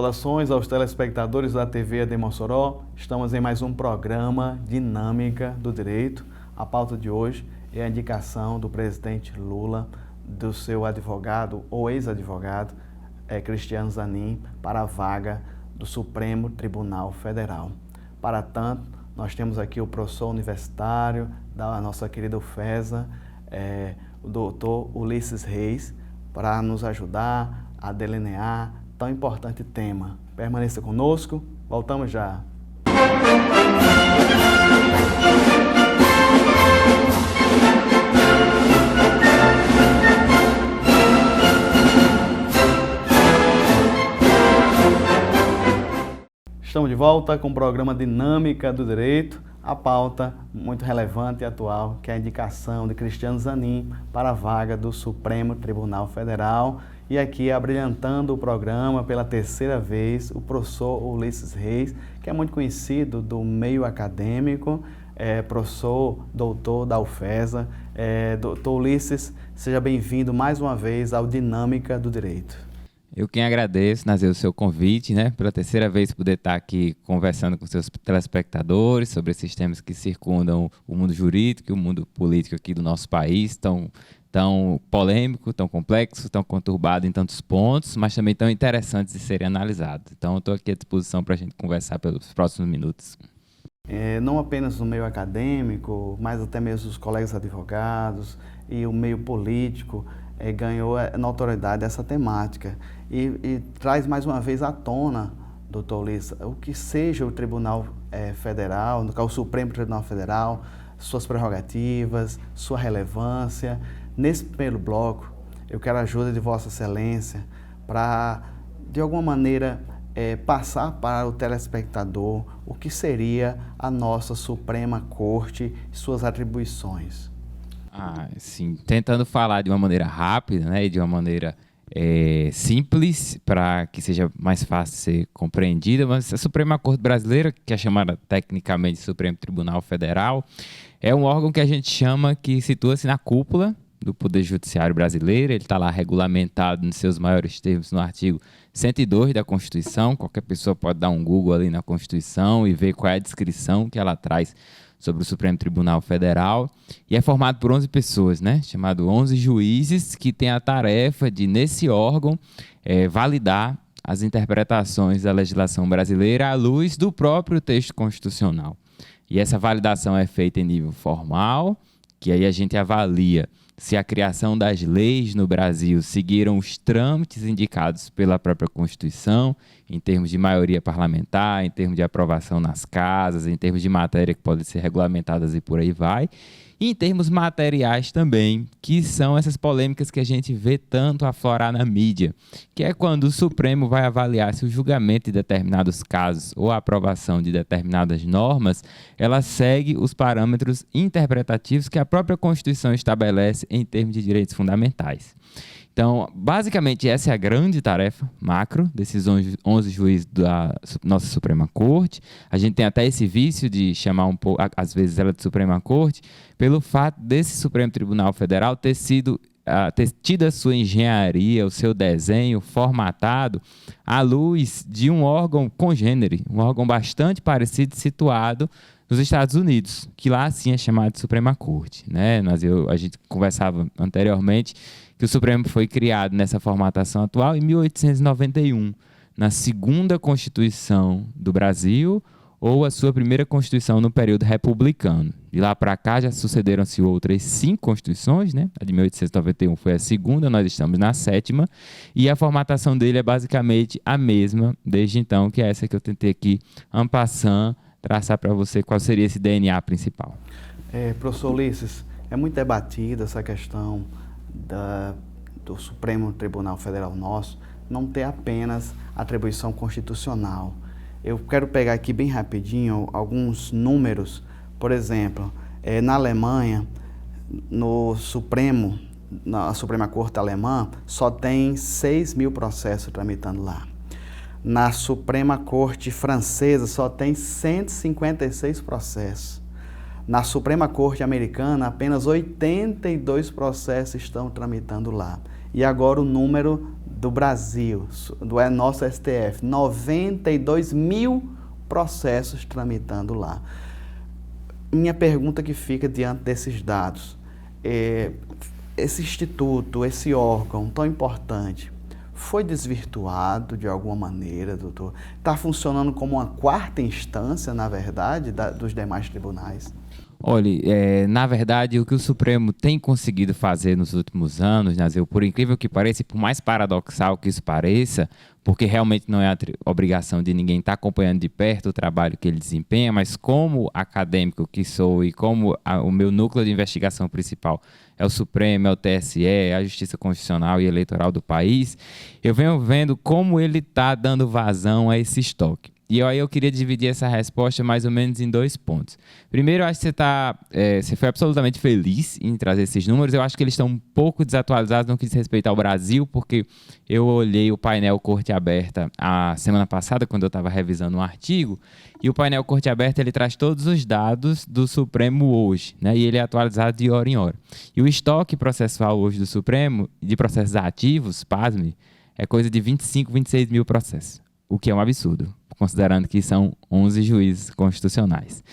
Saudações aos telespectadores da TV de Mossoró. Estamos em mais um programa Dinâmica do Direito. A pauta de hoje é a indicação do presidente Lula do seu advogado ou ex-advogado, Cristiano Zanin, para a vaga do Supremo Tribunal Federal. Para tanto, nós temos aqui o professor universitário da nossa querida UFESA, o doutor Ulisses Reis, para nos ajudar a delinear tão importante tema. Permaneça conosco, voltamos já. Estamos de volta com o programa Dinâmica do Direito, a pauta muito relevante e atual, que é a indicação de Cristiano Zanin para a vaga do Supremo Tribunal Federal. E aqui, abrilhantando o programa pela terceira vez, o professor Ulisses Reis, que é muito conhecido do meio acadêmico, professor doutor da UFESA. Doutor Ulisses, seja bem-vindo mais uma vez ao Dinâmica do Direito. Eu quem agradeço, Nazir, o seu convite, pela terceira vez poder estar aqui conversando com seus telespectadores sobre esses temas que circundam o mundo jurídico e o mundo político aqui do nosso país, tão polêmico, tão complexo, tão conturbado em tantos pontos, mas também tão interessantes de serem analisados. Então, eu estou aqui à disposição para a gente conversar pelos próximos minutos. Não apenas no meio acadêmico, mas até mesmo os colegas advogados e o meio político ganhou notoriedade essa temática e traz mais uma vez à tona, doutor Ulisses, o que seja o Tribunal Federal, o Supremo Tribunal Federal, suas prerrogativas, sua relevância. Nesse primeiro bloco, eu quero a ajuda de Vossa Excelência para, de alguma maneira, passar para o telespectador o que seria a nossa Suprema Corte e suas atribuições. Sim, tentando falar de uma maneira rápida, e de uma maneira simples, para que seja mais fácil de ser compreendida, mas a Suprema Corte Brasileira, que é chamada tecnicamente Supremo Tribunal Federal, é um órgão que a gente chama que situa-se na cúpula do Poder Judiciário brasileiro. Ele está lá regulamentado nos seus maiores termos no artigo 102 da Constituição. Qualquer pessoa pode dar um Google ali na Constituição e ver qual é a descrição que ela traz sobre o Supremo Tribunal Federal, e é formado por 11 pessoas, chamado 11 juízes, que têm a tarefa de, nesse órgão, validar as interpretações da legislação brasileira à luz do próprio texto constitucional. E essa validação é feita em nível formal, que aí a gente avalia se a criação das leis no Brasil seguiram os trâmites indicados pela própria Constituição, em termos de maioria parlamentar, em termos de aprovação nas casas, em termos de matéria que podem ser regulamentadas e por aí vai, e em termos materiais também, que são essas polêmicas que a gente vê tanto aflorar na mídia, que é quando o Supremo vai avaliar se o julgamento de determinados casos ou a aprovação de determinadas normas, ela segue os parâmetros interpretativos que a própria Constituição estabelece em termos de direitos fundamentais. Então, basicamente, essa é a grande tarefa macro desses 11 juízes da nossa Suprema Corte. A gente tem até esse vício de chamar um pouco, às vezes, ela de Suprema Corte, pelo fato desse Supremo Tribunal Federal ter tido a sua engenharia, o seu desenho formatado à luz de um órgão congênere, um órgão bastante parecido situado nos Estados Unidos, que lá sim é chamado de Suprema Corte. A gente conversava anteriormente que o Supremo foi criado nessa formatação atual em 1891, na segunda Constituição do Brasil, ou a sua primeira Constituição no período republicano. De lá para cá já sucederam-se outras 5 Constituições, A de 1891 foi a segunda, nós estamos na 7ª, e a formatação dele é basicamente a mesma desde então, que é essa que eu tentei aqui, en passant, traçar para você qual seria esse DNA principal. Professor Ulisses, é muito debatida essa questão do Supremo Tribunal Federal nosso não ter apenas atribuição constitucional. Eu quero pegar aqui bem rapidinho alguns números. Por exemplo, na Alemanha, na Suprema Corte alemã, só tem 6.000 processos tramitando lá. Na Suprema Corte francesa, só tem 156 processos. Na Suprema Corte americana, apenas 82 processos estão tramitando lá. E agora o número do Brasil, do nosso STF, 92 mil processos tramitando lá. Minha pergunta que fica diante desses dados, esse instituto, esse órgão tão importante, foi desvirtuado de alguma maneira, doutor? Está funcionando como uma quarta instância, na verdade, dos demais tribunais? Olha, na verdade, o que o Supremo tem conseguido fazer nos últimos anos, Nazil, por incrível que pareça, e por mais paradoxal que isso pareça, porque realmente não é a obrigação de ninguém estar acompanhando de perto o trabalho que ele desempenha, mas como acadêmico que sou e como o meu núcleo de investigação principal é o Supremo, é o TSE, é a Justiça Constitucional e Eleitoral do país, eu venho vendo como ele está dando vazão a esse estoque. E aí eu queria dividir essa resposta mais ou menos em 2 pontos. Primeiro, eu acho que você foi absolutamente feliz em trazer esses números. Eu acho que eles estão um pouco desatualizados no que diz respeito ao Brasil, porque eu olhei o painel Corte Aberta a semana passada, quando eu estava revisando um artigo, e o painel Corte Aberta ele traz todos os dados do Supremo hoje, né? E ele é atualizado de hora em hora. E o estoque processual hoje do Supremo, de processos ativos, pasme, é coisa de 25, 26 mil processos, o que é um absurdo, considerando que são 11 juízes constitucionais.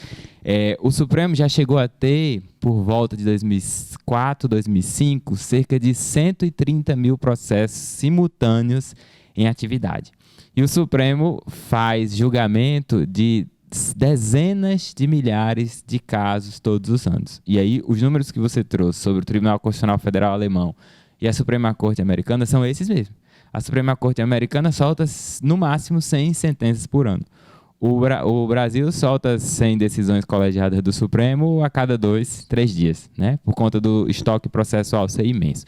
O Supremo já chegou a ter, por volta de 2004, 2005, cerca de 130 mil processos simultâneos em atividade. E o Supremo faz julgamento de dezenas de milhares de casos todos os anos. E aí, os números que você trouxe sobre o Tribunal Constitucional Federal Alemão e a Suprema Corte Americana são esses mesmos. A Suprema Corte Americana solta, no máximo, 100 sentenças por ano. O Brasil solta 100 decisões colegiadas do Supremo a cada 2, 3 dias, né? Por conta do estoque processual ser imenso.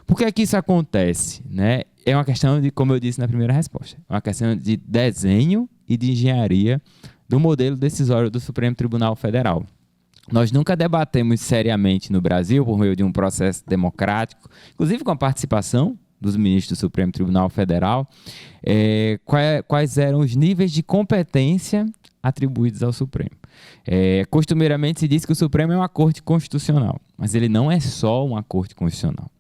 Por que é que isso acontece, né? É uma questão de, como eu disse na primeira resposta, é uma questão de desenho e de engenharia do modelo decisório do Supremo Tribunal Federal. Nós nunca debatemos seriamente no Brasil, por meio de um processo democrático, inclusive com a participação dos ministros do Supremo Tribunal Federal, quais eram os níveis de competência atribuídos ao Supremo. Costumeiramente se diz que o Supremo é uma corte constitucional, mas ele não é só uma corte constitucional.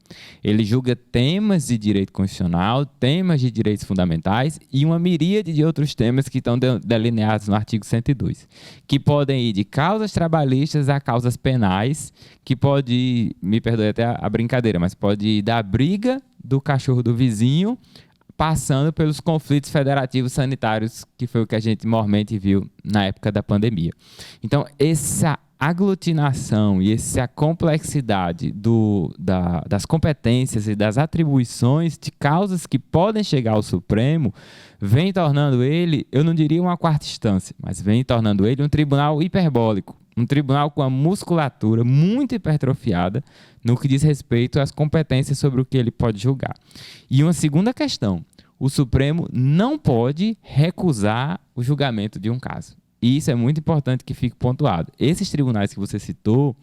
Ele julga temas de direito constitucional, temas de direitos fundamentais e uma miríade de outros temas que estão delineados no artigo 102, que podem ir de causas trabalhistas a causas penais, que pode ir, me perdoe até a brincadeira, mas pode ir da briga do cachorro do vizinho, passando pelos conflitos federativos sanitários, que foi o que a gente mormente viu na época da pandemia. Então, essa aglutinação e essa complexidade das competências e das atribuições de causas que podem chegar ao Supremo vem tornando ele, eu não diria uma quarta instância, mas vem tornando ele um tribunal hiperbólico, um tribunal com a musculatura muito hipertrofiada no que diz respeito às competências sobre o que ele pode julgar. E uma segunda questão, o Supremo não pode recusar o julgamento de um caso. E isso é muito importante que fique pontuado. Esses tribunais que você citou,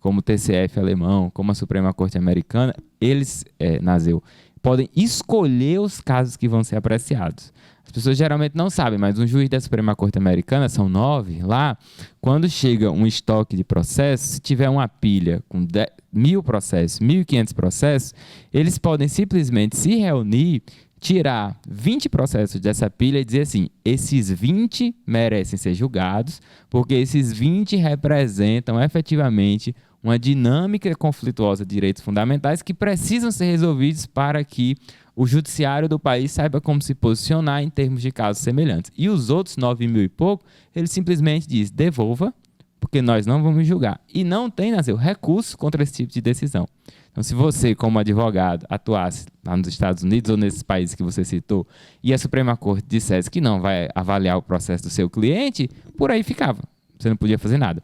como o TCF alemão, como a Suprema Corte Americana, eles, Nazil, podem escolher os casos que vão ser apreciados. As pessoas geralmente não sabem, mas um juiz da Suprema Corte Americana, são 9 lá, quando chega um estoque de processos, se tiver uma pilha com 1.000 processos, 1.500 processos, eles podem simplesmente se reunir, tirar 20 processos dessa pilha e dizer assim, esses 20 merecem ser julgados, porque esses 20 representam efetivamente uma dinâmica conflituosa de direitos fundamentais que precisam ser resolvidos para que o judiciário do país saiba como se posicionar em termos de casos semelhantes. E os outros 9 mil e pouco, ele simplesmente diz, devolva, porque nós não vamos julgar. E não tem, Nazil, recurso contra esse tipo de decisão. Então, se você, como advogado, atuasse lá nos Estados Unidos ou nesses países que você citou, e a Suprema Corte dissesse que não vai avaliar o processo do seu cliente, por aí ficava. Você não podia fazer nada.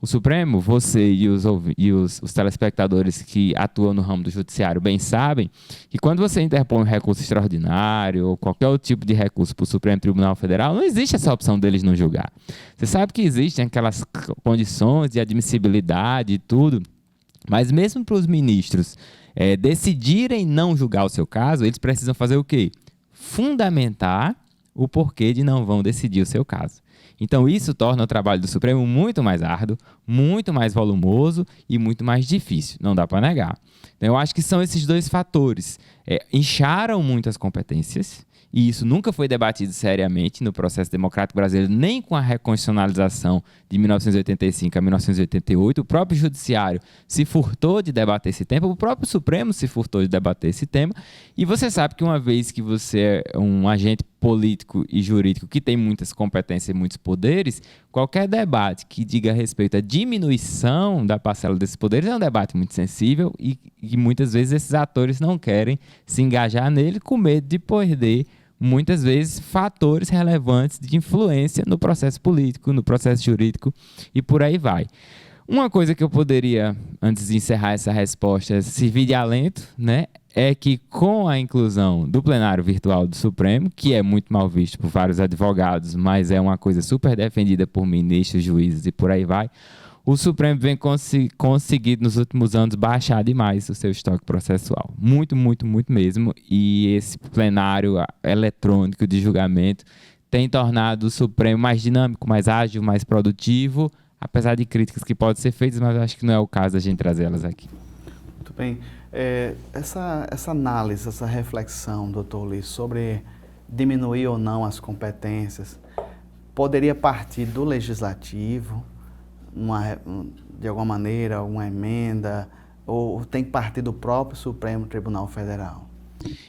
O Supremo, você e os telespectadores que atuam no ramo do judiciário bem sabem que quando você interpõe um recurso extraordinário ou qualquer outro tipo de recurso para o Supremo Tribunal Federal, não existe essa opção deles não julgar. Você sabe que existem aquelas condições de admissibilidade e tudo, mas mesmo para os ministros decidirem não julgar o seu caso, eles precisam fazer o quê? Fundamentar o porquê de não vão decidir o seu caso. Então isso torna o trabalho do Supremo muito mais árduo, muito mais volumoso e muito mais difícil, não dá para negar. Então eu acho que são esses dois fatores. Incharam muito as competências, e isso nunca foi debatido seriamente no processo democrático brasileiro, nem com a reconstitucionalização de 1985 a 1988. O próprio Judiciário se furtou de debater esse tema, o próprio Supremo se furtou de debater esse tema, e você sabe que uma vez que você é um agente político e jurídico que tem muitas competências e muitos poderes, qualquer debate que diga respeito à diminuição da parcela desses poderes é um debate muito sensível e muitas vezes esses atores não querem se engajar nele com medo de perder muitas vezes fatores relevantes de influência no processo político, no processo jurídico e por aí vai. Uma coisa que eu poderia, antes de encerrar essa resposta, servir de alento, né, é que com a inclusão do plenário virtual do Supremo, que é muito mal visto por vários advogados, mas é uma coisa super defendida por ministros, juízes e por aí vai, o Supremo vem conseguindo nos últimos anos baixar demais o seu estoque processual. Muito, muito, muito mesmo. E esse plenário eletrônico de julgamento tem tornado o Supremo mais dinâmico, mais ágil, mais produtivo, apesar de críticas que podem ser feitas, mas eu acho que não é o caso a gente trazer elas aqui. Muito bem. Essa análise, essa reflexão, doutor Ulisses, sobre diminuir ou não as competências, poderia partir do legislativo, de alguma maneira, uma emenda, ou tem que partir do próprio Supremo Tribunal Federal?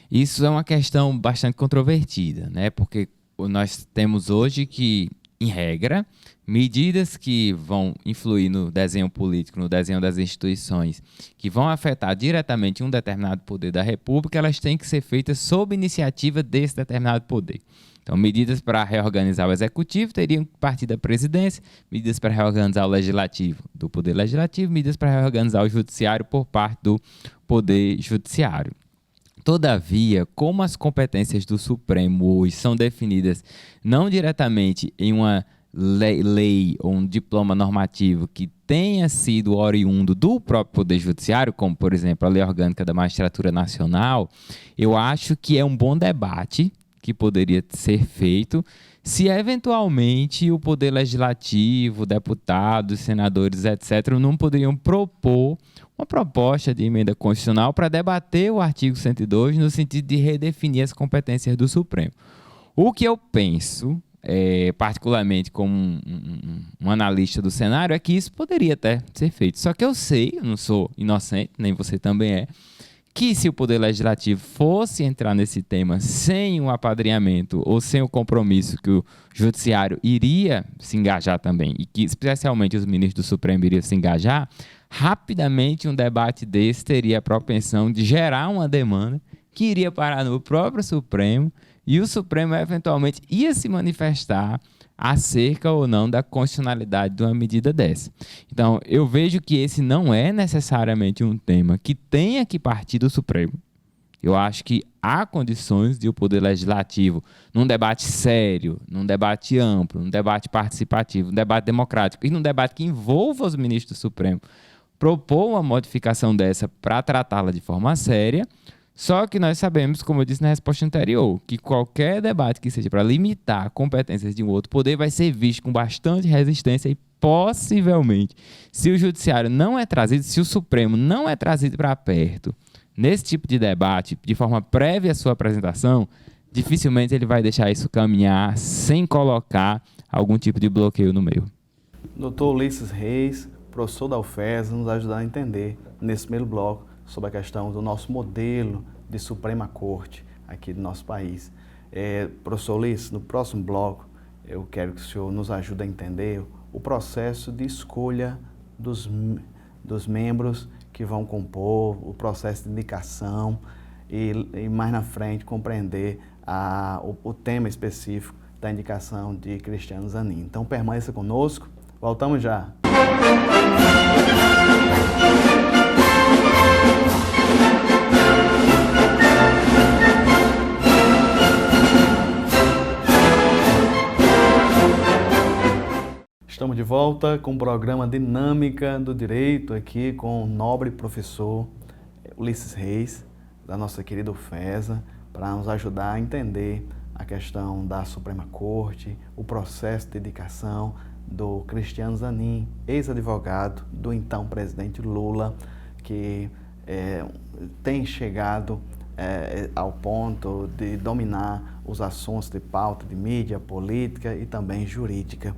Isso é uma questão bastante controvertida, né? Porque nós temos hoje que, em regra, medidas que vão influir no desenho político, no desenho das instituições, que vão afetar diretamente um determinado poder da República, elas têm que ser feitas sob iniciativa desse determinado poder. Então, medidas para reorganizar o Executivo teriam que partir da Presidência, medidas para reorganizar o Legislativo do Poder Legislativo, medidas para reorganizar o Judiciário por parte do Poder Judiciário. Todavia, como as competências do Supremo hoje são definidas não diretamente em uma lei ou um diploma normativo que tenha sido oriundo do próprio Poder Judiciário, como, por exemplo, a Lei Orgânica da Magistratura Nacional, eu acho que é um bom debate que poderia ser feito se eventualmente o Poder Legislativo, deputados, senadores, etc., não poderiam propor uma proposta de emenda constitucional para debater o artigo 102 no sentido de redefinir as competências do Supremo. O que eu penso, particularmente como um analista do cenário, é que isso poderia até ser feito. Só que eu sei, eu não sou inocente, nem você também é, que se o Poder Legislativo fosse entrar nesse tema sem um apadrinhamento ou sem o compromisso que o Judiciário iria se engajar também, e que especialmente os ministros do Supremo iriam se engajar, rapidamente um debate desse teria a propensão de gerar uma demanda que iria parar no próprio Supremo, e o Supremo eventualmente ia se manifestar acerca ou não da constitucionalidade de uma medida dessa. Então, eu vejo que esse não é necessariamente um tema que tenha que partir do Supremo. Eu acho que há condições de o Poder Legislativo, num debate sério, num debate amplo, num debate participativo, num debate democrático e num debate que envolva os ministros do Supremo, propor uma modificação dessa para tratá-la de forma séria. Só que nós sabemos, como eu disse na resposta anterior, que qualquer debate que seja para limitar competências de um outro poder vai ser visto com bastante resistência e, possivelmente, se o Judiciário não é trazido, se o Supremo não é trazido para perto nesse tipo de debate, de forma prévia à sua apresentação, dificilmente ele vai deixar isso caminhar sem colocar algum tipo de bloqueio no meio. Doutor Ulisses Reis, professor da UFESA, nos ajudar a entender, nesse primeiro bloco, sobre a questão do nosso modelo de Suprema Corte aqui do nosso país. Professor Ulisses, no próximo bloco, eu quero que o senhor nos ajude a entender o processo de escolha dos membros que vão compor, o processo de indicação e mais na frente compreender o tema específico da indicação de Cristiano Zanin. Então permaneça conosco, voltamos já. Estamos de volta com o programa Dinâmica do Direito, aqui com o nobre professor Ulisses Reis, da nossa querida UFESA, para nos ajudar a entender a questão da Suprema Corte, o processo de indicação do Cristiano Zanin, ex-advogado do então presidente Lula, que tem chegado ao ponto de dominar os assuntos de pauta de mídia, política e também jurídica.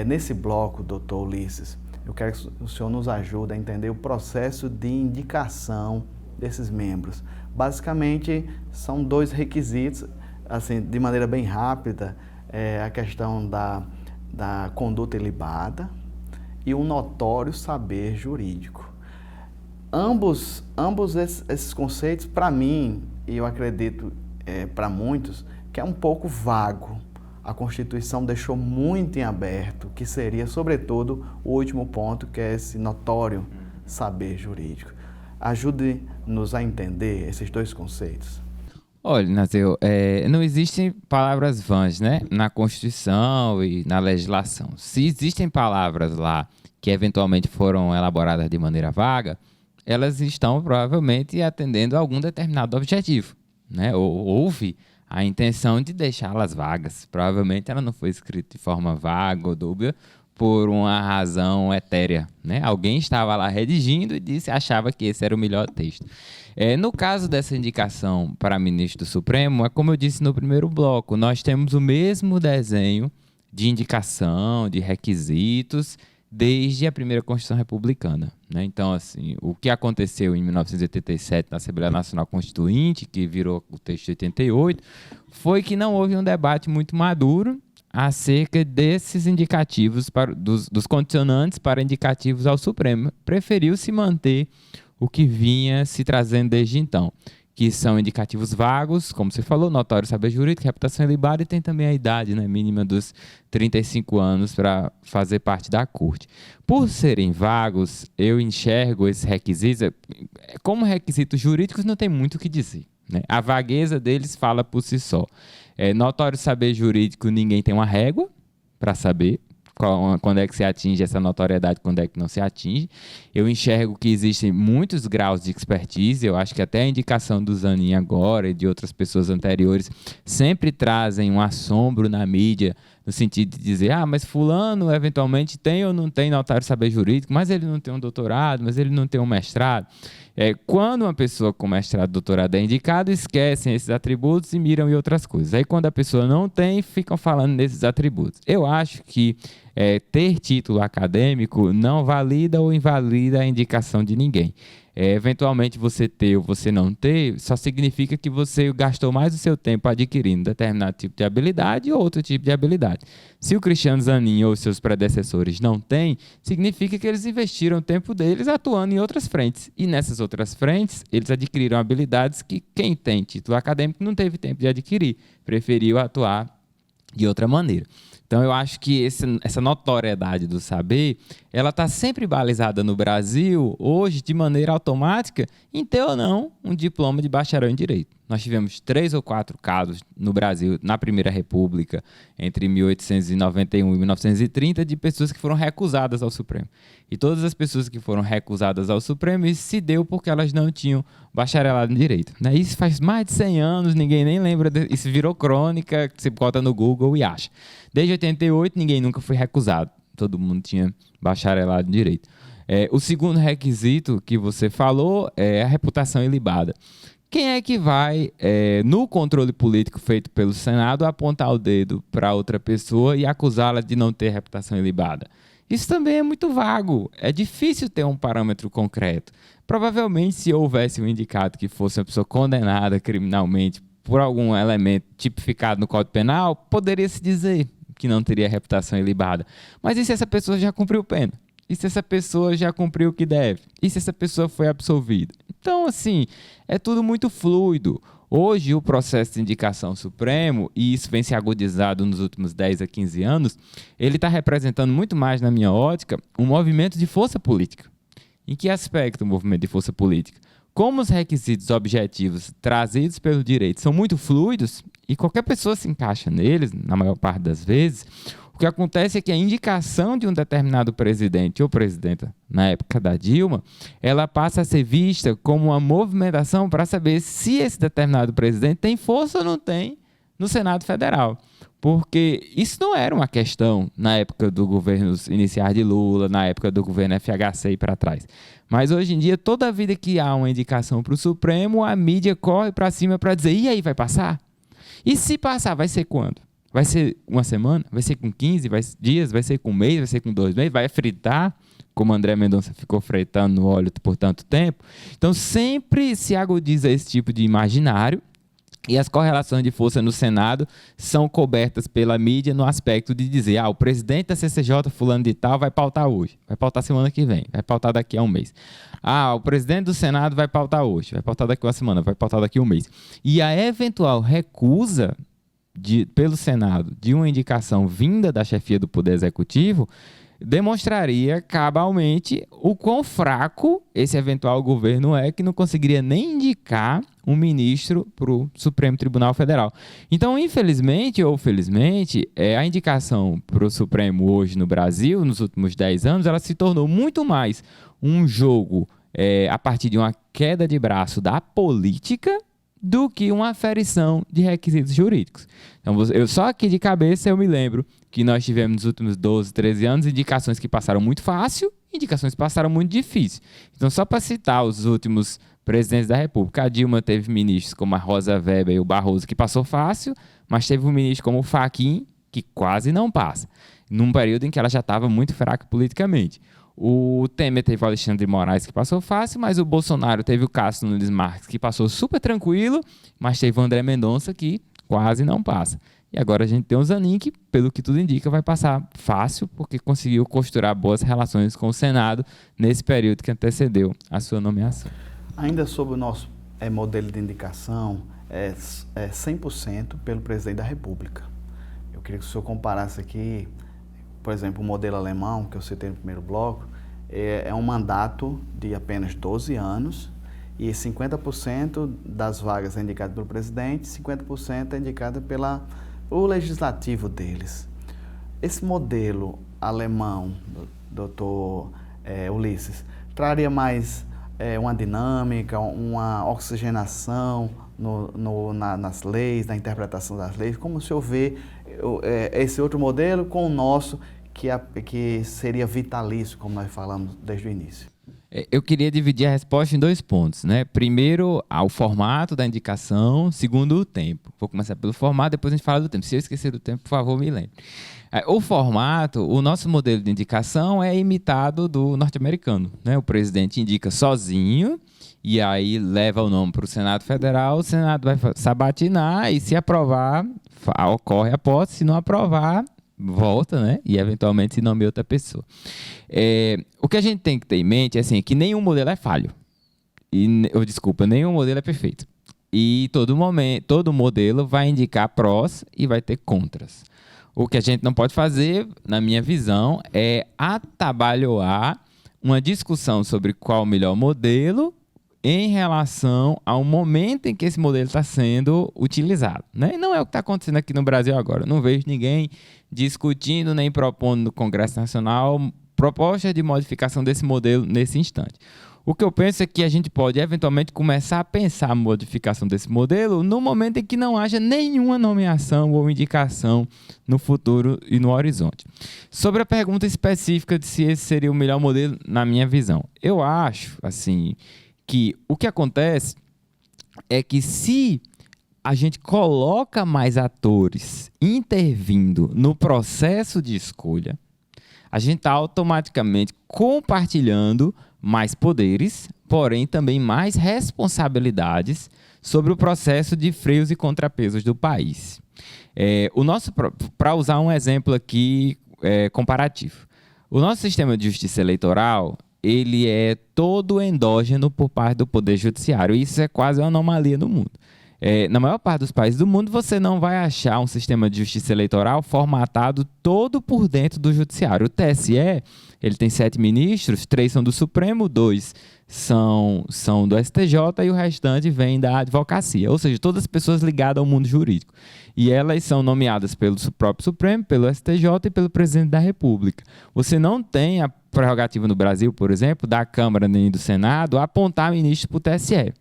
Nesse bloco, doutor Ulisses, eu quero que o senhor nos ajude a entender o processo de indicação desses membros. Basicamente, são 2 requisitos, assim, de maneira bem rápida, a questão da conduta ilibada e um notório saber jurídico. Ambos esses conceitos, para mim, e eu acredito para muitos, que é um pouco vago. A Constituição deixou muito em aberto, que seria, sobretudo, o último ponto, que é esse notório saber jurídico. Ajude-nos a entender esses 2 conceitos. Olha, Naseu, não existem palavras vãs, né, na Constituição e na legislação. Se existem palavras lá que eventualmente foram elaboradas de maneira vaga, elas estão provavelmente atendendo a algum determinado objetivo, né? Houve a intenção de deixá-las vagas. Provavelmente ela não foi escrita de forma vaga ou dúbia por uma razão etérea, né? Alguém estava lá redigindo e achava que esse era o melhor texto. No caso dessa indicação para ministro do Supremo, é como eu disse no primeiro bloco, nós temos o mesmo desenho de indicação, de requisitos, desde a primeira Constituição Republicana, né? Então, assim, o que aconteceu em 1987 na Assembleia Nacional Constituinte, que virou o texto de 88, foi que não houve um debate muito maduro acerca desses indicativos, dos condicionantes para indicativos ao Supremo. Preferiu-se manter o que vinha se trazendo desde então, que são indicativos vagos, como você falou, notório saber jurídico, reputação ilibada, e tem também a idade, né, mínima dos 35 anos para fazer parte da corte. Por serem vagos, eu enxergo esses requisitos, como requisitos jurídicos não tem muito o que dizer, né? A vagueza deles fala por si só. Notório saber jurídico, ninguém tem uma régua para saber quando é que se atinge essa notoriedade, quando é que não se atinge. Eu enxergo que existem muitos graus de expertise. Eu acho que até a indicação do Zanin agora e de outras pessoas anteriores sempre trazem um assombro na mídia, no sentido de dizer, mas fulano eventualmente tem ou não tem notório saber jurídico, mas ele não tem um doutorado, mas ele não tem um mestrado. Quando uma pessoa com mestrado e doutorado é indicada, esquecem esses atributos e miram em outras coisas. Aí quando a pessoa não tem, ficam falando nesses atributos. Eu acho que ter título acadêmico não valida ou invalida a indicação de ninguém. Eventualmente você ter ou você não ter, só significa que você gastou mais o seu tempo adquirindo determinado tipo de habilidade ou outro tipo de habilidade. Se o Cristiano Zanin ou seus predecessores não têm, significa que eles investiram o tempo deles atuando em outras frentes. E nessas outras frentes, eles adquiriram habilidades que quem tem título acadêmico não teve tempo de adquirir, preferiu atuar de outra maneira. Então, eu acho que essa notoriedade do saber, ela está sempre balizada no Brasil, hoje, de maneira automática, em ter ou não um diploma de bacharel em Direito. Nós tivemos 3 ou 4 casos no Brasil, na Primeira República, entre 1891 e 1930, de pessoas que foram recusadas ao Supremo. E todas as pessoas que foram recusadas ao Supremo, isso se deu porque elas não tinham bacharelado em Direito, né? Isso faz mais de 100 anos, ninguém nem lembra, isso virou crônica, você bota no Google e acha. Desde 88, ninguém nunca foi recusado, todo mundo tinha bacharelado em Direito. O segundo requisito que você falou é a reputação ilibada. Quem é que vai, no controle político feito pelo Senado, apontar o dedo para outra pessoa e acusá-la de não ter reputação ilibada? Isso também é muito vago, é difícil ter um parâmetro concreto. Provavelmente, se houvesse um indicado que fosse uma pessoa condenada criminalmente por algum elemento tipificado no Código Penal, poderia se dizer que não teria reputação ilibada. Mas e se essa pessoa já cumpriu pena? E se essa pessoa já cumpriu o que deve? E se essa pessoa foi absolvida? Então, assim, é tudo muito fluido. Hoje, o processo de indicação supremo, e isso vem se agudizado nos últimos 10 a 15 anos, ele está representando muito mais, na minha ótica, um movimento de força política. Em que aspecto o movimento de força política? Como os requisitos objetivos trazidos pelo direito são muito fluidos, e qualquer pessoa se encaixa neles, na maior parte das vezes, o que acontece é que a indicação de um determinado presidente ou presidenta, na época da Dilma, ela passa a ser vista como uma movimentação para saber se esse determinado presidente tem força ou não tem no Senado Federal. Porque isso não era uma questão na época do governo iniciais de Lula, na época do governo FHC e para trás. Mas hoje em dia, toda vida que há uma indicação para o Supremo, a mídia corre para cima para dizer, e aí, vai passar? E se passar, vai ser quando? Vai ser uma semana? Vai ser com 15 dias? Vai ser com um mês? Vai ser com 2 meses? Vai fritar? Como André Mendonça ficou fritando no óleo por tanto tempo. Então, sempre se agudiza esse tipo de imaginário. E as correlações de força no Senado são cobertas pela mídia no aspecto de dizer, o presidente da CCJ, fulano de tal, vai pautar hoje, vai pautar semana que vem, vai pautar daqui a um mês. O presidente do Senado vai pautar hoje, vai pautar daqui a uma semana, vai pautar daqui a um mês. E a eventual recusa pelo Senado de uma indicação vinda da chefia do Poder Executivo demonstraria cabalmente o quão fraco esse eventual governo é, que não conseguiria nem indicar um ministro para o Supremo Tribunal Federal. Então, infelizmente ou felizmente, a indicação para o Supremo hoje no Brasil, nos últimos 10 anos, ela se tornou muito mais um jogo a partir de uma queda de braço da política do que uma aferição de requisitos jurídicos. Então, eu só aqui de cabeça eu me lembro que nós tivemos nos últimos 12, 13 anos indicações que passaram muito fácil e indicações que passaram muito difícil. Então, só para citar os últimos presidentes da República, a Dilma teve ministros como a Rosa Weber e o Barroso, que passou fácil, mas teve um ministro como o Fachin, que quase não passa, num período em que ela já estava muito fraca politicamente. O Temer teve o Alexandre de Moraes, que passou fácil, mas o Bolsonaro teve o Cássio Nunes Marques, que passou super tranquilo, mas teve o André Mendonça, que quase não passa. E agora a gente tem o Zanin, que, pelo que tudo indica, vai passar fácil, porque conseguiu costurar boas relações com o Senado nesse período que antecedeu a sua nomeação. Ainda sobre o nosso modelo de indicação, é 100% pelo presidente da República. Eu queria que o senhor comparasse aqui, por exemplo, o modelo alemão, que eu citei no primeiro bloco, é um mandato de apenas 12 anos e 50% das vagas é indicada pelo presidente, 50% é indicada pelo legislativo deles. Esse modelo alemão, doutor Ulisses, traria mais uma dinâmica, uma oxigenação nas leis, na interpretação das leis? Como o senhor vê esse outro modelo com o nosso, que seria vitalício, como nós falamos desde o início? Eu queria dividir a resposta em 2 pontos, né? Primeiro, o formato da indicação. Segundo, o tempo. Vou começar pelo formato, depois a gente fala do tempo. Se eu esquecer do tempo, por favor, me lembre. O formato, o nosso modelo de indicação é imitado do norte-americano, né? O presidente indica sozinho e aí leva o nome para o Senado Federal, o Senado vai sabatinar e, se aprovar, ocorre a posse. Se não aprovar, volta, né? E eventualmente se nomeia outra pessoa. O que a gente tem que ter em mente é assim, que nenhum modelo é falho. Nenhum modelo é perfeito. E todo modelo vai indicar prós e vai ter contras. O que a gente não pode fazer, na minha visão, é atabalhoar uma discussão sobre qual o melhor modelo em relação ao momento em que esse modelo está sendo utilizado, né? E não é o que está acontecendo aqui no Brasil agora. Eu não vejo ninguém discutindo nem propondo no Congresso Nacional propostas de modificação desse modelo nesse instante. O que eu penso é que a gente pode eventualmente começar a pensar a modificação desse modelo no momento em que não haja nenhuma nomeação ou indicação no futuro e no horizonte. Sobre a pergunta específica de se esse seria o melhor modelo, na minha visão, eu acho assim, que o que acontece é que, se a gente coloca mais atores intervindo no processo de escolha, a gente está automaticamente compartilhando mais poderes, porém também mais responsabilidades sobre o processo de freios e contrapesos do país. Para usar um exemplo aqui comparativo, o nosso sistema de justiça eleitoral, ele é todo endógeno por parte do Poder Judiciário. Isso é quase uma anomalia no mundo. Na maior parte dos países do mundo, você não vai achar um sistema de justiça eleitoral formatado todo por dentro do Judiciário. O TSE, ele tem 7 ministros, 3 são do Supremo, 2 são do STJ e o restante vem da advocacia. Ou seja, todas as pessoas ligadas ao mundo jurídico. E elas são nomeadas pelo próprio Supremo, pelo STJ e pelo Presidente da República. Você não tem a prerrogativa no Brasil, por exemplo, da Câmara nem do Senado, apontar ministros para o TSE.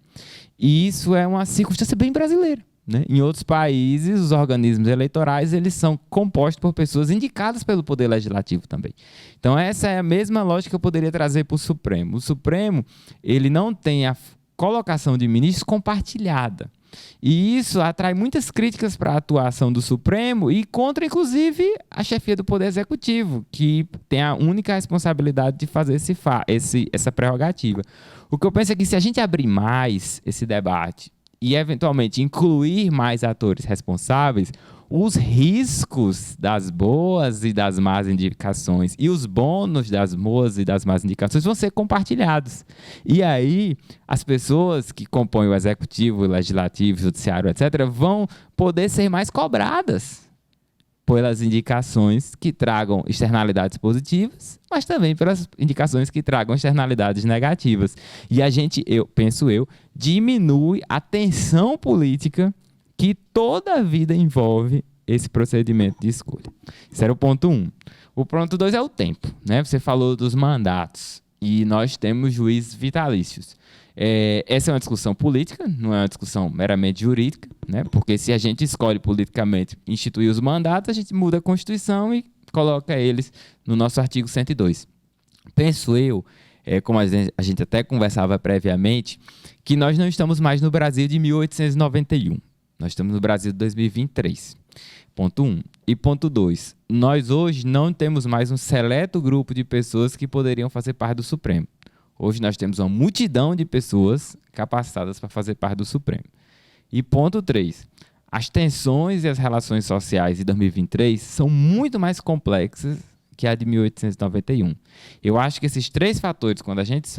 E isso é uma circunstância bem brasileira. né? Em outros países, os organismos eleitorais eles são compostos por pessoas indicadas pelo Poder Legislativo também. Então, essa é a mesma lógica que eu poderia trazer para o Supremo. O Supremo ele não tem a colocação de ministros compartilhada. E isso atrai muitas críticas para a atuação do Supremo e contra, inclusive, a chefia do Poder Executivo, que tem a única responsabilidade de fazer essa prerrogativa. O que eu penso é que se a gente abrir mais esse debate e, eventualmente, incluir mais atores responsáveis, os riscos das boas e das más indicações e os bônus das boas e das más indicações vão ser compartilhados. E aí, as pessoas que compõem o Executivo, o Legislativo, o Judiciário, etc., vão poder ser mais cobradas pelas indicações que tragam externalidades positivas, mas também pelas indicações que tragam externalidades negativas. E a gente, penso eu, diminui a tensão política que toda a vida envolve esse procedimento de escolha. Esse era o ponto 1. O ponto 2 é o tempo, né? Você falou dos mandatos e nós temos juízes vitalícios. Essa é uma discussão política, não é uma discussão meramente jurídica, né? Porque se a gente escolhe politicamente instituir os mandatos, a gente muda a Constituição e coloca eles no nosso artigo 102. Penso eu, como a gente até conversava previamente, que nós não estamos mais no Brasil de 1891. Nós estamos no Brasil de 2023. Ponto 1. E ponto 2. Nós hoje não temos mais um seleto grupo de pessoas que poderiam fazer parte do Supremo. Hoje nós temos uma multidão de pessoas capacitadas para fazer parte do Supremo. E ponto 3. As tensões e as relações sociais de 2023 são muito mais complexas que a de 1891. Eu acho que esses 3 fatores, quando a gente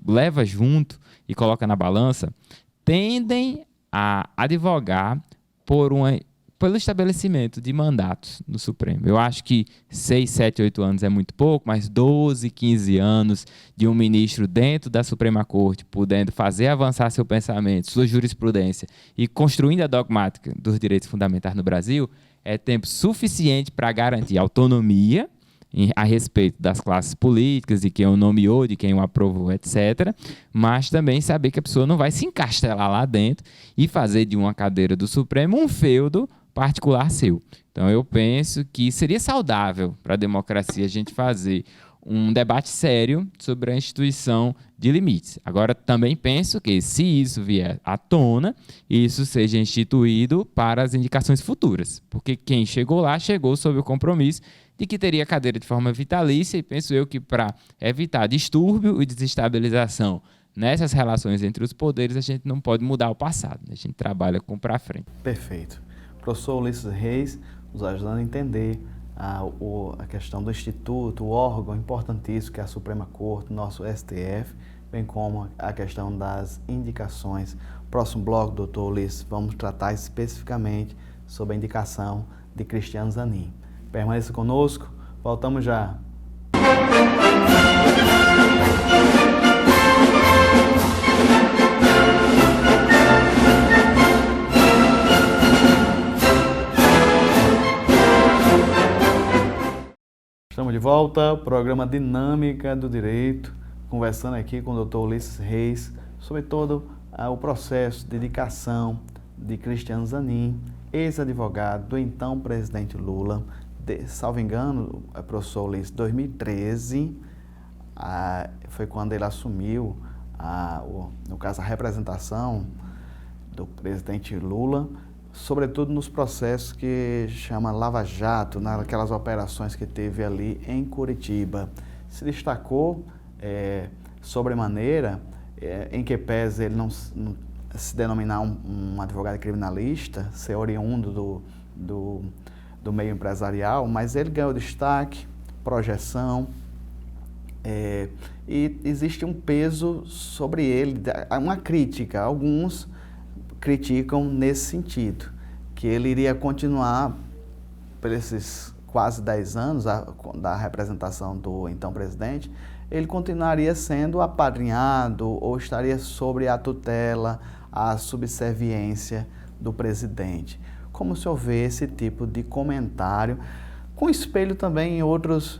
leva junto e coloca na balança, tendem a advogar pelo estabelecimento de mandatos no Supremo. Eu acho que 6, 7, 8 anos é muito pouco, mas 12, 15 anos de um ministro dentro da Suprema Corte, podendo fazer avançar seu pensamento, sua jurisprudência e construindo a dogmática dos direitos fundamentais no Brasil, é tempo suficiente para garantir autonomia a respeito das classes políticas, de quem o nomeou, de quem o aprovou, etc. Mas também saber que a pessoa não vai se encastelar lá dentro e fazer de uma cadeira do Supremo um feudo particular seu. Então, eu penso que seria saudável para a democracia a gente fazer um debate sério sobre a instituição de limites. Agora, também penso que, se isso vier à tona, isso seja instituído para as indicações futuras, porque quem chegou lá, chegou sob o compromisso de que teria cadeira de forma vitalícia, e penso eu que, para evitar distúrbio e desestabilização nessas relações entre os poderes, a gente não pode mudar o passado, né? A gente trabalha com para frente. Perfeito. Professor Ulisses Reis nos ajudando a entender a questão do Instituto, o órgão importantíssimo que é a Suprema Corte, nosso STF, bem como a questão das indicações. Próximo bloco, doutor Ulisses, vamos tratar especificamente sobre a indicação de Cristiano Zanin. Permaneça conosco, voltamos já. Estamos de volta, programa Dinâmica do Direito, conversando aqui com o Dr. Ulisses Reis sobre todo o processo de indicação de Cristiano Zanin, ex-advogado do então presidente Lula, salvo engano, professor Ulisses, 2013, foi quando ele assumiu, no caso, a representação do presidente Lula, sobretudo nos processos que chama Lava Jato, naquelas operações que teve ali em Curitiba. Se destacou sobremaneira, em que pese ele não se denominar um advogado criminalista, ser oriundo do meio empresarial, mas ele ganhou destaque, projeção, e existe um peso sobre ele, uma crítica. Alguns criticam nesse sentido, que ele iria continuar por esses quase 10 anos da representação do então presidente, ele continuaria sendo apadrinhado ou estaria sobre a tutela, a subserviência do presidente. Como o senhor vê esse tipo de comentário, com espelho também em outras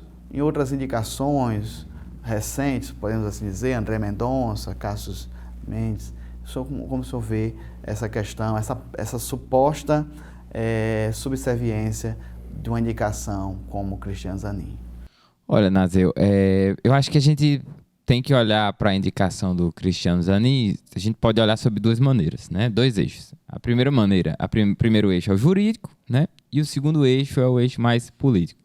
indicações recentes, podemos assim dizer, André Mendonça, Cassius Mendes, Como o senhor vê essa questão, essa suposta subserviência de uma indicação como Cristiano Zanin? Olha, Nazeu, eu acho que a gente tem que olhar para a indicação do Cristiano Zanin, a gente pode olhar sobre duas maneiras, né? Dois eixos. A primeira maneira, primeiro eixo é o jurídico, né? E o segundo eixo é o eixo mais político.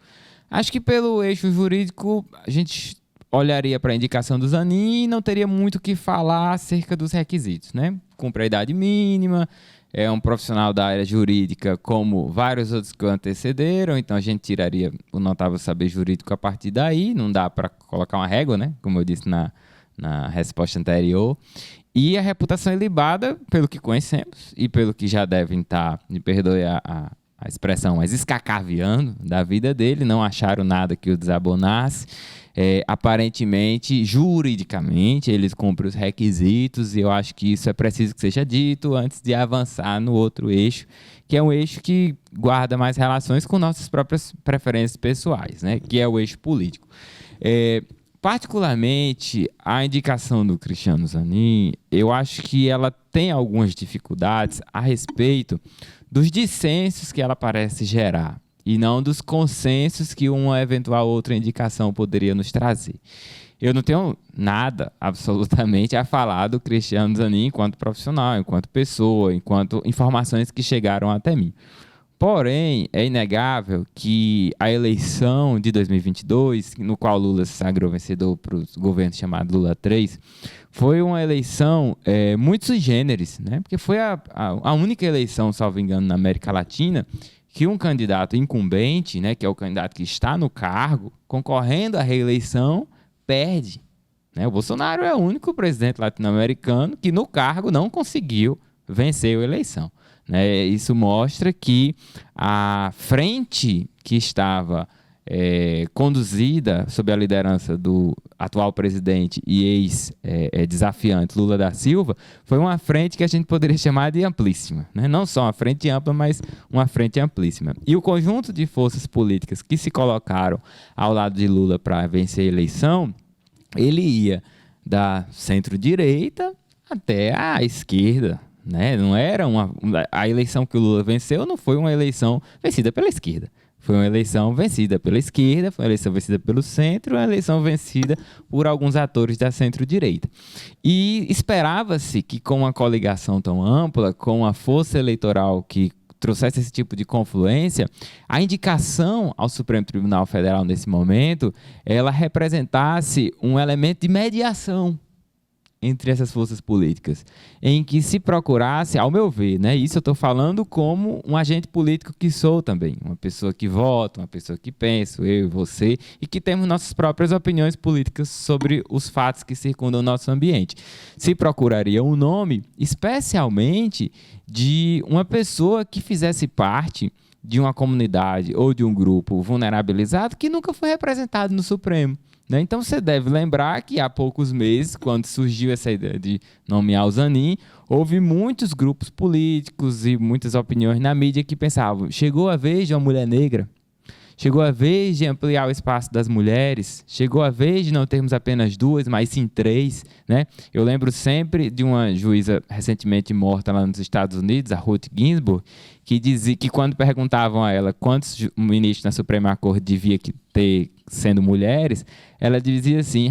Acho que pelo eixo jurídico, a gente olharia para a indicação do Zanin e não teria muito o que falar acerca dos requisitos, né? Cumpre a idade mínima, é um profissional da área jurídica como vários outros que o antecederam, então a gente tiraria o notável saber jurídico a partir daí, não dá para colocar uma régua, né? Como eu disse na resposta anterior. E a reputação ilibada, pelo que conhecemos e pelo que já devem estar, me perdoe a expressão, mas escacaviando da vida dele, não acharam nada que o desabonasse. Aparentemente, juridicamente, eles cumprem os requisitos e eu acho que isso é preciso que seja dito antes de avançar no outro eixo, que é um eixo que guarda mais relações com nossas próprias preferências pessoais, né? Que é o eixo político. Particularmente, a indicação do Cristiano Zanin, eu acho que ela tem algumas dificuldades a respeito dos dissensos que ela parece gerar e não dos consensos que uma eventual outra indicação poderia nos trazer. Eu não tenho nada, absolutamente, a falar do Cristiano Zanin enquanto profissional, enquanto pessoa, enquanto informações que chegaram até mim. Porém, é inegável que a eleição de 2022, no qual Lula se sagrou vencedor para o governo chamado Lula 3, foi uma eleição muito sui generis, né? Porque foi a única eleição, salvo engano, na América Latina, que um candidato incumbente, né, que é o candidato que está no cargo, concorrendo à reeleição, perde. Né? O Bolsonaro é o único presidente latino-americano que no cargo não conseguiu vencer a eleição. Né? Isso mostra que a frente que estava conduzida sob a liderança do atual presidente e ex-desafiante Lula da Silva, foi uma frente que a gente poderia chamar de amplíssima. Né? Não só uma frente ampla, mas uma frente amplíssima. E o conjunto de forças políticas que se colocaram ao lado de Lula para vencer a eleição, ele ia da centro-direita até a esquerda. Né? Não era a eleição que o Lula venceu não foi uma eleição vencida pela esquerda. Foi uma eleição vencida pela esquerda, foi uma eleição vencida pelo centro, uma eleição vencida por alguns atores da centro-direita. E esperava-se que com uma coligação tão ampla, com uma força eleitoral que trouxesse esse tipo de confluência, a indicação ao Supremo Tribunal Federal nesse momento, ela representasse um elemento de mediação entre essas forças políticas, em que se procurasse, ao meu ver, né, isso eu estou falando como um agente político que sou também, uma pessoa que vota, uma pessoa que pensa, eu e você, e que temos nossas próprias opiniões políticas sobre os fatos que circundam o nosso ambiente. Se procuraria um nome, especialmente de uma pessoa que fizesse parte de uma comunidade ou de um grupo vulnerabilizado que nunca foi representado no Supremo. Então, você deve lembrar que há poucos meses, quando surgiu essa ideia de nomear o Zanin, houve muitos grupos políticos e muitas opiniões na mídia que pensavam, chegou a vez de uma mulher negra, chegou a vez de ampliar o espaço das mulheres, chegou a vez de não termos apenas duas, mas sim três. Né? Eu lembro sempre de uma juíza recentemente morta lá nos Estados Unidos, a Ruth Ginsburg, que dizia que quando perguntavam a ela quantos ministros na Suprema Corte devia ter sendo mulheres, ela dizia assim,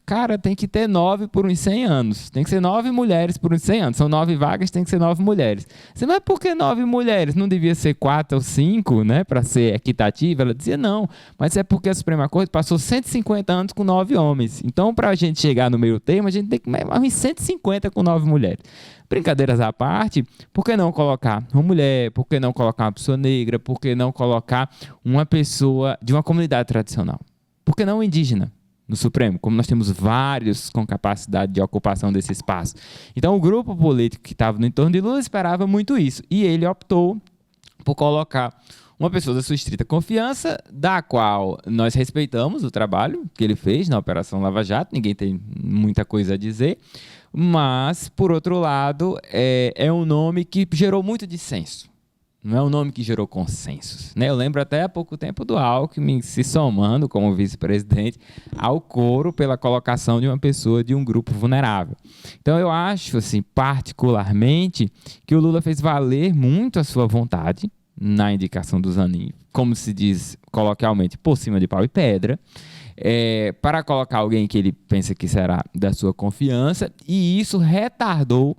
cara, tem que ter 9 por uns 100 anos. Tem que ser 9 mulheres por uns 100 anos. São 9 vagas, tem que ser 9 mulheres. Você, mas por que 9 mulheres? Não devia ser 4 ou 5, né, para ser equitativa? Ela dizia não, mas é porque a Suprema Corte passou 150 anos com 9 homens. Então, para a gente chegar no meio termo, a gente tem que uns 150 com 9 mulheres. Brincadeiras à parte, por que não colocar uma mulher? Por que não colocar uma pessoa negra? Por que não colocar uma pessoa de uma comunidade tradicional? Por que não indígena no Supremo? Como nós temos vários com capacidade de ocupação desse espaço. Então, o grupo político que estava no entorno de Lula esperava muito isso. E ele optou por colocar uma pessoa da sua estrita confiança, da qual nós respeitamos o trabalho que ele fez na Operação Lava Jato, ninguém tem muita coisa a dizer, mas, por outro lado, é um nome que gerou muito dissenso. Não é um nome que gerou consensos, né? Eu lembro até há pouco tempo do Alckmin se somando como vice-presidente ao coro pela colocação de uma pessoa de um grupo vulnerável. Então eu acho, assim, particularmente, que o Lula fez valer muito a sua vontade na indicação do Zanin, como se diz coloquialmente, por cima de pau e pedra, para colocar alguém que ele pensa que será da sua confiança, e isso retardou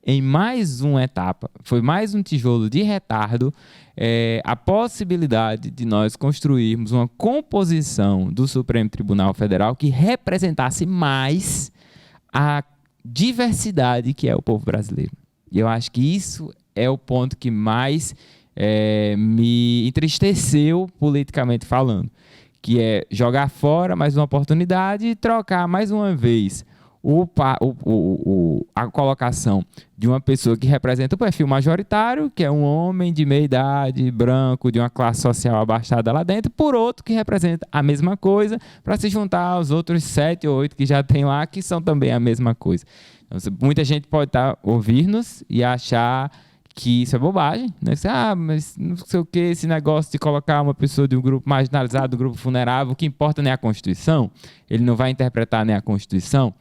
em mais uma etapa, foi mais um tijolo de retardo, a possibilidade de nós construirmos uma composição do Supremo Tribunal Federal que representasse mais a diversidade que é o povo brasileiro. E eu acho que isso é o ponto que mais me entristeceu politicamente falando, que é jogar fora mais uma oportunidade e trocar mais uma vez a colocação de uma pessoa que representa o perfil majoritário, que é um homem de meia idade, branco, de uma classe social abastada lá dentro, por outro que representa a mesma coisa, para se juntar aos outros 7 ou 8 que já tem lá, que são também a mesma coisa. Então, muita gente pode estar ouvindo-nos e achar que isso é bobagem, né? Mas não sei o que, esse negócio de colocar uma pessoa de um grupo marginalizado, do grupo vulnerável, o que importa nem a Constituição, ele não vai interpretar nem a Constituição.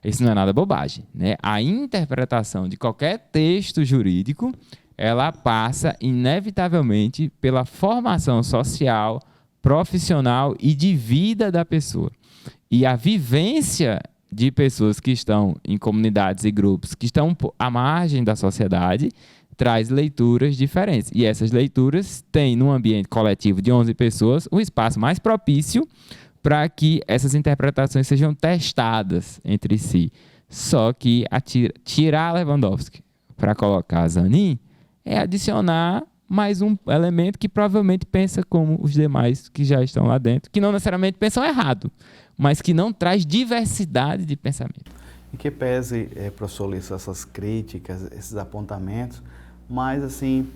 Isso não é nada bobagem, né? A interpretação de qualquer texto jurídico, ela passa inevitavelmente pela formação social, profissional e de vida da pessoa. E a vivência de pessoas que estão em comunidades e grupos que estão à margem da sociedade traz leituras diferentes. E essas leituras têm, num ambiente coletivo de 11 pessoas, um espaço mais propício para que essas interpretações sejam testadas entre si. Só que tirar Lewandowski para colocar Zanin é adicionar mais um elemento que provavelmente pensa como os demais que já estão lá dentro, que não necessariamente pensam errado, mas que não traz diversidade de pensamento. Em que pese, professor Lício, essas críticas, esses apontamentos, mas, assim,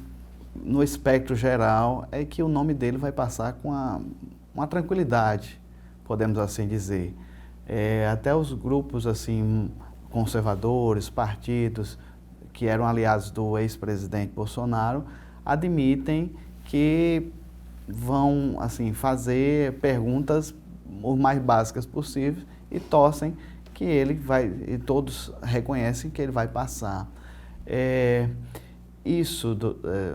no espectro geral, é que o nome dele vai passar com uma tranquilidade, podemos assim dizer. Até os grupos assim, conservadores, partidos que eram aliados do ex-presidente Bolsonaro, admitem que vão assim, fazer perguntas o mais básicas possíveis e torcem que ele vai, e todos reconhecem que ele vai passar. Isso,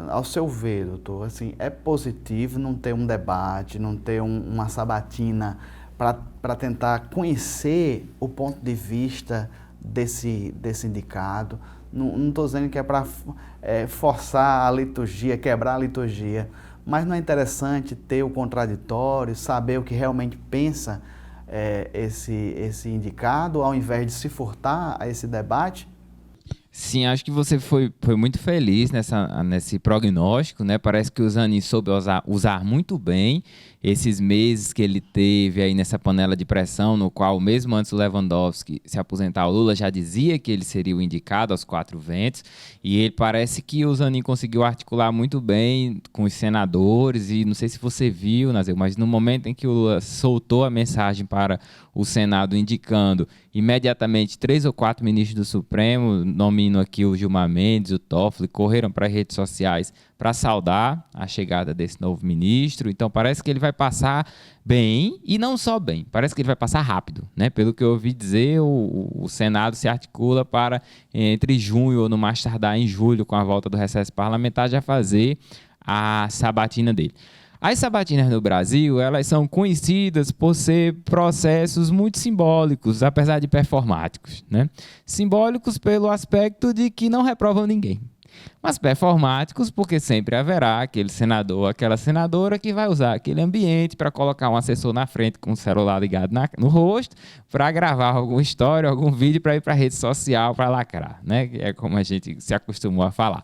ao seu ver, doutor, assim, é positivo não ter um debate, não ter uma sabatina para tentar conhecer o ponto de vista desse indicado? Não estou dizendo que é para forçar a liturgia, quebrar a liturgia, mas não é interessante ter o contraditório, saber o que realmente pensa esse indicado, ao invés de se furtar a esse debate? Sim, acho que você foi muito feliz nesse prognóstico, né? Parece que o Zanin soube usar muito bem esses meses que ele teve aí nessa panela de pressão, no qual, mesmo antes do Lewandowski se aposentar, o Lula já dizia que ele seria o indicado aos 4 ventos, e ele parece que o Zanin conseguiu articular muito bem com os senadores, e não sei se você viu, Nazeu, mas no momento em que o Lula soltou a mensagem para o Senado indicando imediatamente 3 ou 4 ministros do Supremo, nomino aqui o Gilmar Mendes, o Toffoli, correram para as redes sociais para saudar a chegada desse novo ministro. Então parece que ele vai passar bem, e não só bem, parece que ele vai passar rápido, né? Pelo que eu ouvi dizer, o Senado se articula para, entre junho ou no mais tardar em julho, com a volta do recesso parlamentar, já fazer a sabatina dele. As sabatinas no Brasil, elas são conhecidas por ser processos muito simbólicos, apesar de performáticos, né? Simbólicos pelo aspecto de que não reprovam ninguém, mas performáticos porque sempre haverá aquele senador ou aquela senadora que vai usar aquele ambiente para colocar um assessor na frente com o celular ligado no rosto para gravar alguma história, algum vídeo para ir para a rede social para lacrar, né? É como a gente se acostumou a falar.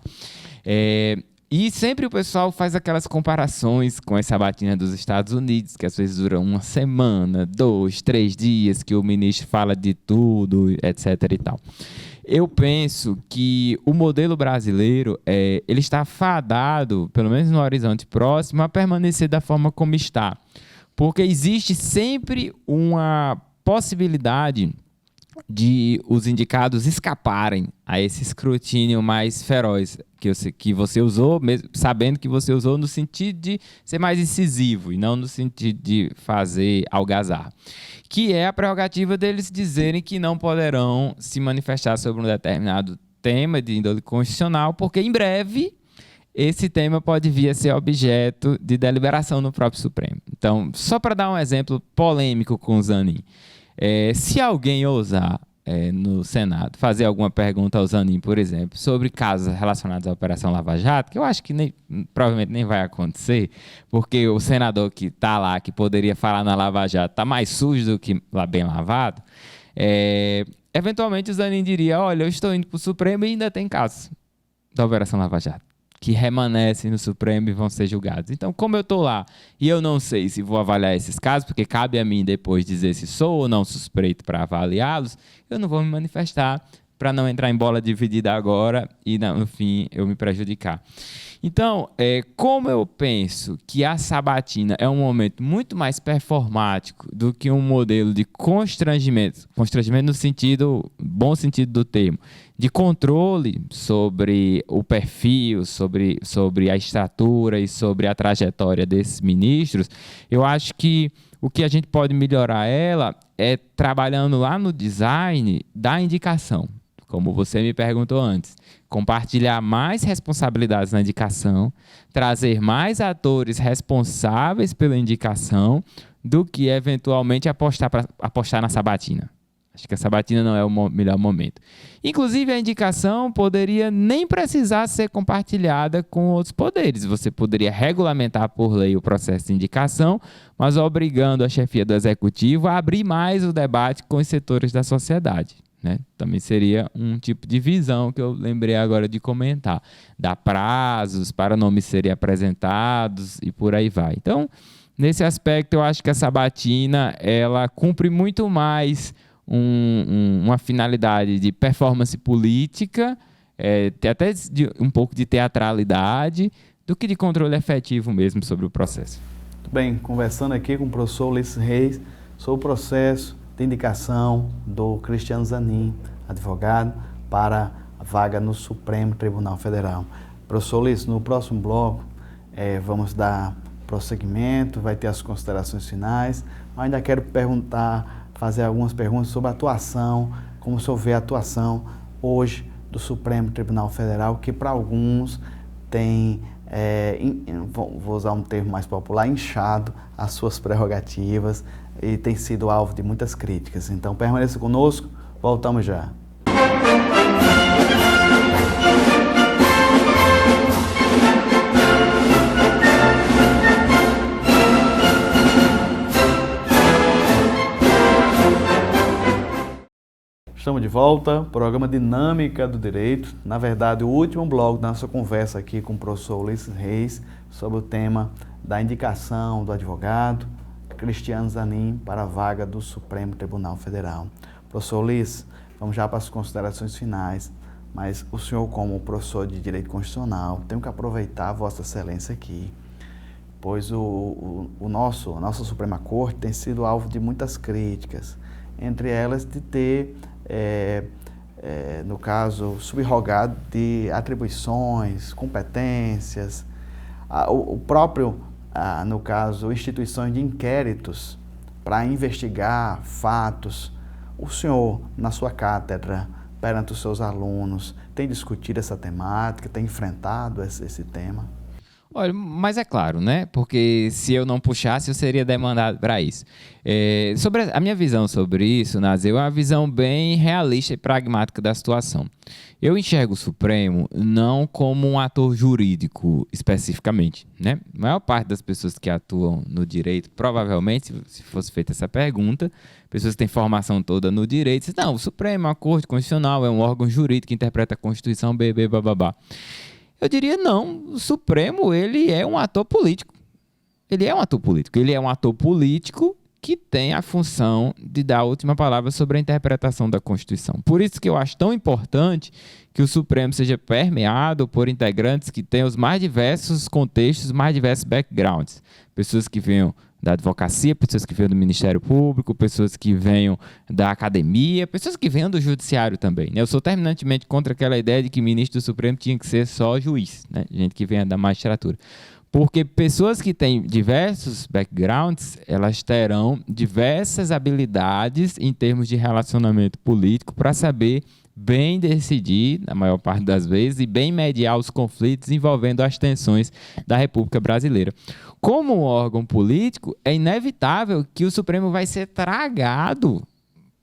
E sempre o pessoal faz aquelas comparações com as sabatinas dos Estados Unidos, que às vezes duram uma semana, 2, 3 dias, que o ministro fala de tudo, etc. e tal. Eu penso que o modelo brasileiro ele está fadado, pelo menos no horizonte próximo, a permanecer da forma como está. Porque existe sempre uma possibilidade de os indicados escaparem a esse escrutínio mais feroz que você usou, mesmo sabendo que você usou no sentido de ser mais incisivo e não no sentido de fazer algazarra, que é a prerrogativa deles dizerem que não poderão se manifestar sobre um determinado tema de índole constitucional, porque em breve esse tema pode vir a ser objeto de deliberação no próprio Supremo. Então, só para dar um exemplo polêmico com o Zanin, se alguém ousar no Senado fazer alguma pergunta ao Zanin, por exemplo, sobre casos relacionados à Operação Lava Jato, que eu acho que provavelmente nem vai acontecer, porque o senador que está lá, que poderia falar na Lava Jato, está mais sujo do que lá bem lavado, eventualmente o Zanin diria, olha, eu estou indo para o Supremo e ainda tem casos da Operação Lava Jato que remanescem no Supremo e vão ser julgados. Então, como eu estou lá e eu não sei se vou avaliar esses casos, porque cabe a mim depois dizer se sou ou não suspeito para avaliá-los, eu não vou me manifestar para não entrar em bola dividida agora e, no fim, eu me prejudicar. Então, como eu penso que a sabatina é um momento muito mais performático do que um modelo de constrangimento no sentido, bom sentido do termo, de controle sobre o perfil, sobre a estatura e sobre a trajetória desses ministros, eu acho que o que a gente pode melhorar ela é trabalhando lá no design da indicação, como você me perguntou antes. Compartilhar mais responsabilidades na indicação, trazer mais atores responsáveis pela indicação do que eventualmente apostar na sabatina. Acho que a sabatina não é o melhor momento. Inclusive, a indicação poderia nem precisar ser compartilhada com outros poderes. Você poderia regulamentar por lei o processo de indicação, mas obrigando a chefia do executivo a abrir mais o debate com os setores da sociedade, né? Também seria um tipo de visão que eu lembrei agora de comentar. Dar prazos para nomes serem apresentados e por aí vai. Então, nesse aspecto, eu acho que a sabatina ela cumpre muito mais uma finalidade de performance política, até um pouco de teatralidade, do que de controle efetivo mesmo sobre o processo. Muito bem, conversando aqui com o professor Ulisses Reis sobre o processo de indicação do Cristiano Zanin, advogado, para a vaga no Supremo Tribunal Federal. Professor Ulisses, no próximo bloco vamos dar prosseguimento, vai ter as considerações finais, mas ainda quero fazer algumas perguntas sobre a atuação, como o senhor vê a atuação hoje do Supremo Tribunal Federal, que para alguns tem, vou usar um termo mais popular, inchado as suas prerrogativas e tem sido alvo de muitas críticas. Então permaneça conosco, voltamos já. Estamos de volta, programa Dinâmica do Direito. Na verdade, o último bloco da nossa conversa aqui com o professor Ulisses Reis sobre o tema da indicação do advogado Cristiano Zanin para a vaga do Supremo Tribunal Federal. Professor Ulisses, vamos já para as considerações finais, mas o senhor, como professor de Direito Constitucional, tem que aproveitar a Vossa Excelência aqui, pois a nossa Suprema Corte tem sido alvo de muitas críticas, entre elas de ter no caso, subrogado de atribuições, competências, o próprio, no caso, instituições de inquéritos para investigar fatos. O senhor, na sua cátedra, perante os seus alunos, tem discutido essa temática, tem enfrentado esse tema? Olha, mas é claro, né? Porque se eu não puxasse, eu seria demandado para isso. Sobre a minha visão sobre isso, Nazir, é uma visão bem realista e pragmática da situação. Eu enxergo o Supremo não como um ator jurídico especificamente, né? A maior parte das pessoas que atuam no direito, provavelmente, se fosse feita essa pergunta, pessoas que têm formação toda no direito, dizem, não, o Supremo, a Corte Constitucional, é um órgão jurídico que interpreta a Constituição, bababá. Eu diria não, o Supremo ele é um ator político. Ele é um ator político. Ele é um ator político que tem a função de dar a última palavra sobre a interpretação da Constituição. Por isso que eu acho tão importante que o Supremo seja permeado por integrantes que tenham os mais diversos contextos, mais diversos backgrounds. Pessoas que venham da advocacia, pessoas que venham do Ministério Público, pessoas que venham da academia, pessoas que venham do judiciário também, né? Eu sou terminantemente contra aquela ideia de que ministro do Supremo tinha que ser só juiz, né? Gente que venha da magistratura. Porque pessoas que têm diversos backgrounds, elas terão diversas habilidades em termos de relacionamento político para saber bem decidir, na maior parte das vezes, e bem mediar os conflitos envolvendo as tensões da República Brasileira. Como órgão político, é inevitável que o Supremo vai ser tragado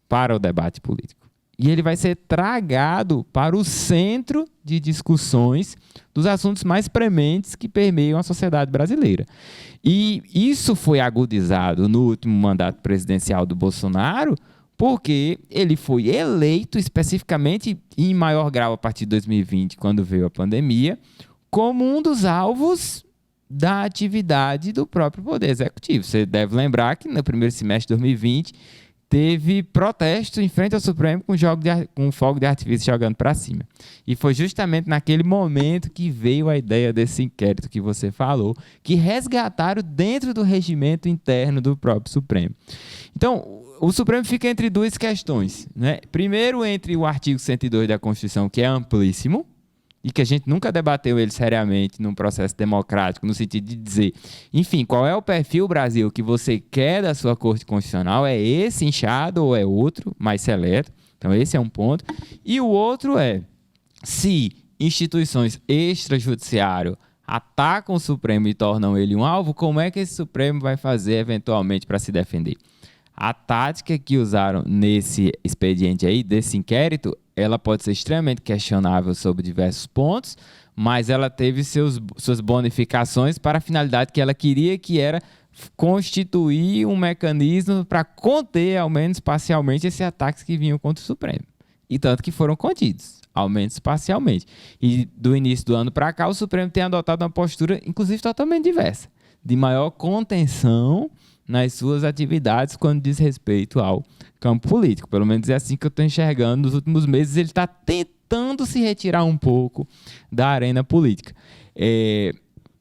para o debate político. E ele vai ser tragado para o centro de discussões dos assuntos mais prementes que permeiam a sociedade brasileira. E isso foi agudizado no último mandato presidencial do Bolsonaro, porque ele foi eleito especificamente, em maior grau a partir de 2020, quando veio a pandemia, como um dos alvos da atividade do próprio Poder Executivo. Você deve lembrar que no primeiro semestre de 2020 teve protesto em frente ao Supremo com fogo de artifício jogando para cima. E foi justamente naquele momento que veio a ideia desse inquérito que você falou, que resgataram dentro do regimento interno do próprio Supremo. Então, o Supremo fica entre duas questões, né? Primeiro, entre o artigo 102 da Constituição, que é amplíssimo, e que a gente nunca debateu ele seriamente num processo democrático, no sentido de dizer, enfim, qual é o perfil, Brasil, que você quer da sua Corte Constitucional? É esse inchado ou é outro, mais seleto? Então, esse é um ponto. E o outro é, se instituições extrajudiciário atacam o Supremo e tornam ele um alvo, como é que esse Supremo vai fazer, eventualmente, para se defender? A tática que usaram nesse expediente aí, desse inquérito, ela pode ser extremamente questionável sobre diversos pontos, mas ela teve suas bonificações para a finalidade que ela queria, que era constituir um mecanismo para conter, ao menos parcialmente, esses ataques que vinham contra o Supremo. E tanto que foram contidos, ao menos parcialmente. E do início do ano para cá, o Supremo tem adotado uma postura, inclusive, totalmente diversa, de maior contenção nas suas atividades quando diz respeito ao campo político. Pelo menos é assim que eu estou enxergando. Nos últimos meses ele está tentando se retirar um pouco da arena política.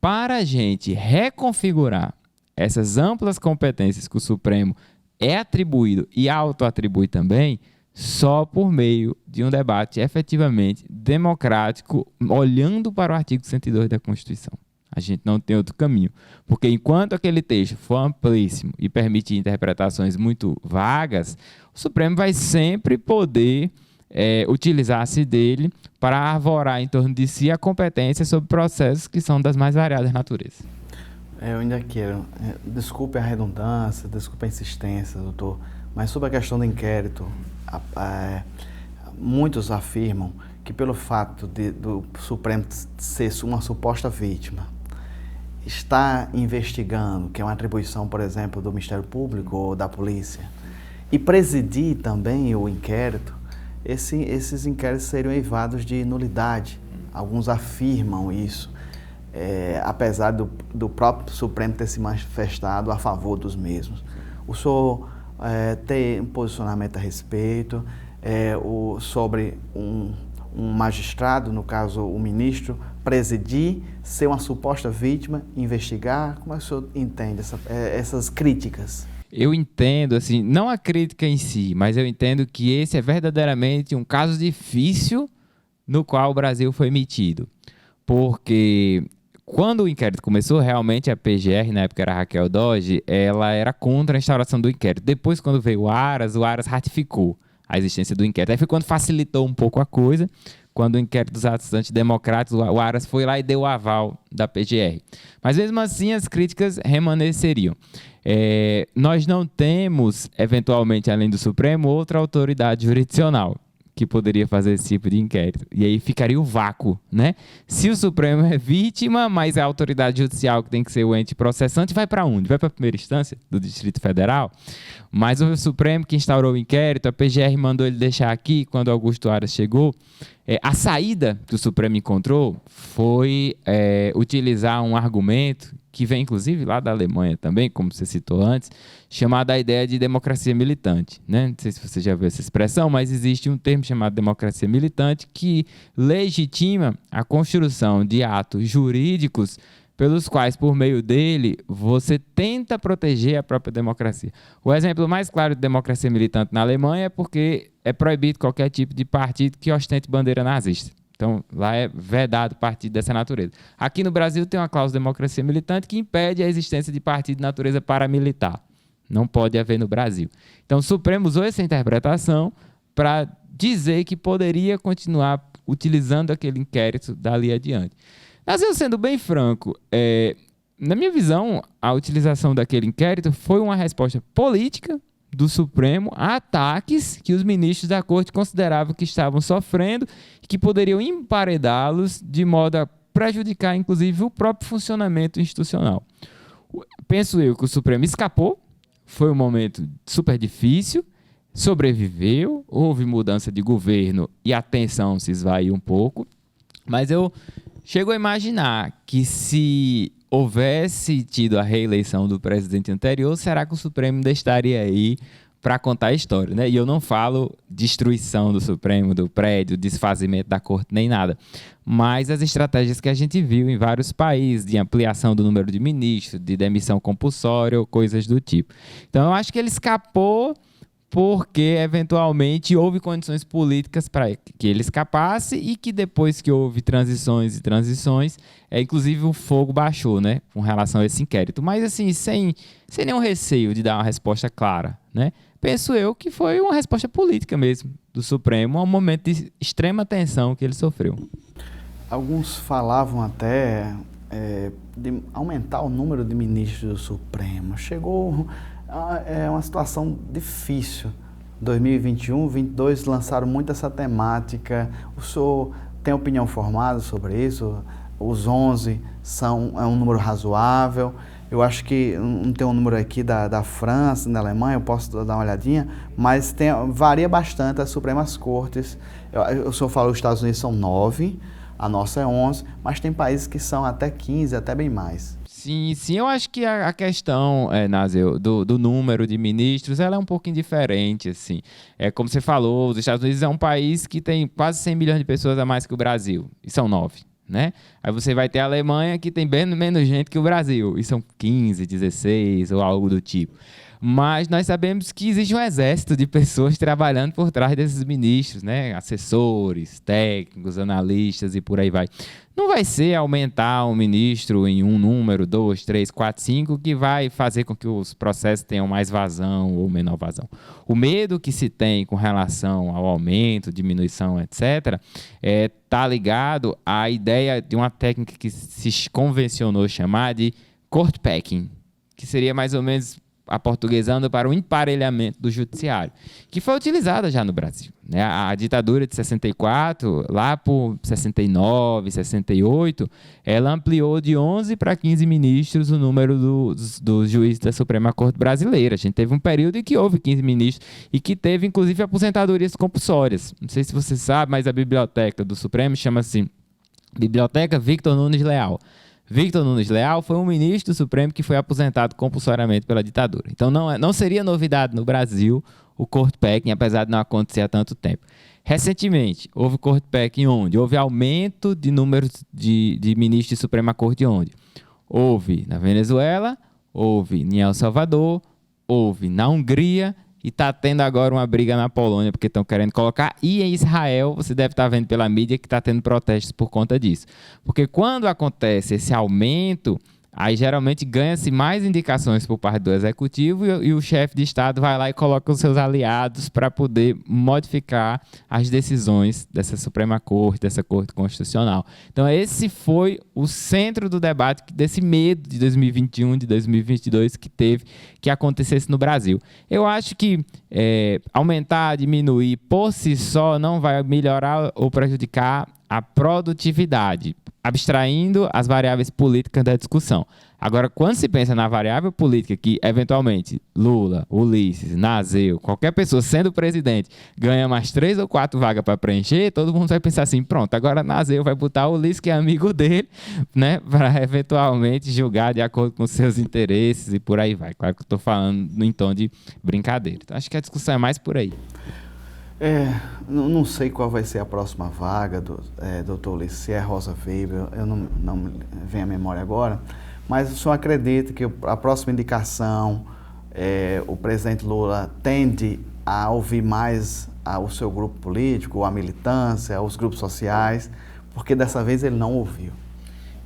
Para a gente reconfigurar essas amplas competências que o Supremo é atribuído e autoatribui também, só por meio de um debate efetivamente democrático, olhando para o artigo 102 da Constituição. A gente não tem outro caminho, porque enquanto aquele texto for amplíssimo e permitir interpretações muito vagas, o Supremo vai sempre poder utilizar-se dele para arvorar em torno de si a competência sobre processos que são das mais variadas naturezas. Eu ainda quero, desculpe a redundância, desculpe a insistência, doutor, mas sobre a questão do inquérito, muitos afirmam que pelo fato do Supremo ser uma suposta vítima, está investigando, que é uma atribuição, por exemplo, do Ministério Público ou da Polícia, e presidir também o inquérito, esses inquéritos seriam eivados de nulidade. Alguns afirmam isso, apesar do próprio Supremo ter se manifestado a favor dos mesmos. O senhor tem um posicionamento a respeito sobre um magistrado, no caso o ministro, presidir, ser uma suposta vítima, investigar? Como é que o senhor entende essas críticas? Eu entendo, assim, não a crítica em si, mas eu entendo que esse é verdadeiramente um caso difícil no qual o Brasil foi metido. Porque quando o inquérito começou, realmente a PGR, na época era a Raquel Dodge, ela era contra a instauração do inquérito. Depois, quando veio o Aras ratificou a existência do inquérito. Aí foi quando facilitou um pouco a coisa, quando o inquérito dos atos antidemocráticos, o Aras foi lá e deu o aval da PGR. Mas mesmo assim as críticas remanesceriam. Nós não temos, eventualmente, além do Supremo, outra autoridade jurisdicional que poderia fazer esse tipo de inquérito. E aí ficaria o vácuo, né? Se o Supremo é vítima, mas a autoridade judicial, que tem que ser o ente processante, vai para onde? Vai para a primeira instância do Distrito Federal? Mas o Supremo que instaurou o inquérito, a PGR mandou ele deixar aqui, quando Augusto Aras chegou. A saída que o Supremo encontrou foi utilizar um argumento que vem, inclusive, lá da Alemanha também, como você citou antes, chamada a ideia de democracia militante, né? Não sei se você já viu essa expressão, mas existe um termo chamado democracia militante que legitima a construção de atos jurídicos pelos quais, por meio dele, você tenta proteger a própria democracia. O exemplo mais claro de democracia militante na Alemanha é porque é proibido qualquer tipo de partido que ostente bandeira nazista. Então, lá é vedado partido dessa natureza. Aqui no Brasil tem uma cláusula de democracia militante que impede a existência de partido de natureza paramilitar. Não pode haver no Brasil. Então, o Supremo usou essa interpretação para dizer que poderia continuar utilizando aquele inquérito dali adiante. Mas eu, sendo bem franco, na minha visão, a utilização daquele inquérito foi uma resposta política do Supremo a ataques que os ministros da Corte consideravam que estavam sofrendo e que poderiam emparedá-los de modo a prejudicar, inclusive, o próprio funcionamento institucional. Penso eu que o Supremo escapou, foi um momento super difícil, sobreviveu, houve mudança de governo e a tensão se esvaiu um pouco, mas eu chego a imaginar que se houvesse tido a reeleição do presidente anterior, será que o Supremo ainda estaria aí para contar a história, né? E eu não falo destruição do Supremo, do prédio, desfazimento da corte, nem nada. Mas as estratégias que a gente viu em vários países, de ampliação do número de ministros, de demissão compulsória ou coisas do tipo. Então, eu acho que ele escapou porque, eventualmente, houve condições políticas para que ele escapasse e que depois que houve transições, inclusive o fogo baixou, né, com relação a esse inquérito. Mas, assim, sem nenhum receio de dar uma resposta clara, né? Penso eu que foi uma resposta política mesmo do Supremo a um momento de extrema tensão que ele sofreu. Alguns falavam até de aumentar o número de ministros do Supremo. Chegou... É uma situação difícil. 2021, 2022 lançaram muito essa temática. O senhor tem opinião formada sobre isso? Os 11 é um número razoável. Eu acho que, não tem um número aqui da França, da Alemanha, eu posso dar uma olhadinha, mas varia bastante as Supremas Cortes. O senhor falou que os Estados Unidos são 9, a nossa é 11, mas tem países que são até 15, até bem mais. Sim, eu acho que a questão, Nazeu, do número de ministros, ela é um pouquinho diferente, assim. Como você falou, os Estados Unidos é um país que tem quase 100 milhões de pessoas a mais que o Brasil, e são 9, né? Aí você vai ter a Alemanha, que tem bem menos gente que o Brasil, e são 15, 16, ou algo do tipo. Mas nós sabemos que existe um exército de pessoas trabalhando por trás desses ministros, né? Assessores, técnicos, analistas e por aí vai. Não vai ser aumentar um ministro em um número, 2, 3, 4, 5, que vai fazer com que os processos tenham mais vazão ou menor vazão. O medo que se tem com relação ao aumento, diminuição, etc., está ligado à ideia de uma técnica que se convencionou chamar de court packing, que seria mais ou menos aportuguesando para o emparelhamento do judiciário, que foi utilizada já no Brasil, né? A ditadura de 64, lá por 69, 68, ela ampliou de 11 para 15 ministros o número dos juízes da Suprema Corte Brasileira. A gente teve um período em que houve 15 ministros e que teve, inclusive, aposentadorias compulsórias. Não sei se você sabe, mas a biblioteca do Supremo chama-se Biblioteca Victor Nunes Leal. Victor Nunes Leal foi um ministro do Supremo que foi aposentado compulsoriamente pela ditadura. Então, não seria novidade no Brasil o court packing, apesar de não acontecer há tanto tempo. Recentemente, houve court packing onde? Houve aumento de números de ministros de Suprema Corte onde? Houve na Venezuela, houve em El Salvador, houve na Hungria e está tendo agora uma briga na Polônia porque estão querendo colocar. E em Israel, você deve estar vendo pela mídia que está tendo protestos por conta disso. Porque quando acontece esse aumento, aí geralmente ganha-se mais indicações por parte do executivo e o chefe de Estado vai lá e coloca os seus aliados para poder modificar as decisões dessa Suprema Corte, dessa Corte Constitucional. Então esse foi o centro do debate, desse medo de 2021, de 2022 que teve que acontecesse no Brasil. Eu acho que aumentar, diminuir por si só não vai melhorar ou prejudicar a produtividade, abstraindo as variáveis políticas da discussão. Agora, quando se pensa na variável política que, eventualmente, Lula, Ulisses, Nazeu, qualquer pessoa sendo presidente, ganha mais 3 ou 4 vagas para preencher, todo mundo vai pensar assim, pronto, agora Nazeu vai botar o Ulisses, que é amigo dele, né, para eventualmente julgar de acordo com seus interesses e por aí vai. Claro que eu estou falando em tom de brincadeira. Então, acho que a discussão é mais por aí. Não sei qual vai ser a próxima vaga, doutor Ulisses, se é Rosa Weber, eu não me vem à memória agora, mas o senhor acredita que a próxima indicação, o presidente Lula tende a ouvir mais o seu grupo político, a militância, os grupos sociais, porque dessa vez ele não ouviu?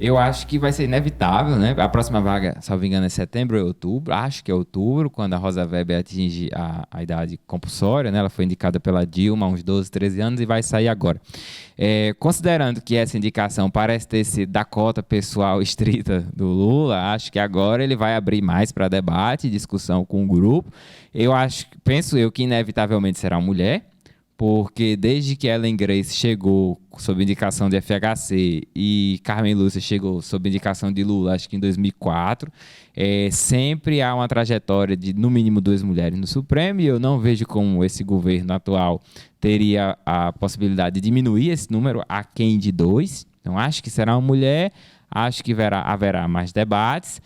Eu acho que vai ser inevitável, né? A próxima vaga, salvo engano, é setembro ou outubro. Acho que é outubro, quando a Rosa Weber atinge a idade compulsória, né? Ela foi indicada pela Dilma há uns 12, 13 anos e vai sair agora. Considerando que essa indicação parece ter sido da cota pessoal estrita do Lula, acho que agora ele vai abrir mais para debate e discussão com o grupo. Penso eu que inevitavelmente será uma mulher, porque desde que Ellen Grace chegou sob indicação de FHC e Carmen Lúcia chegou sob indicação de Lula, acho que em 2004, sempre há uma trajetória de, no mínimo, 2 mulheres no Supremo, e eu não vejo como esse governo atual teria a possibilidade de diminuir esse número aquém de 2. Então, acho que será uma mulher, acho que haverá mais debates.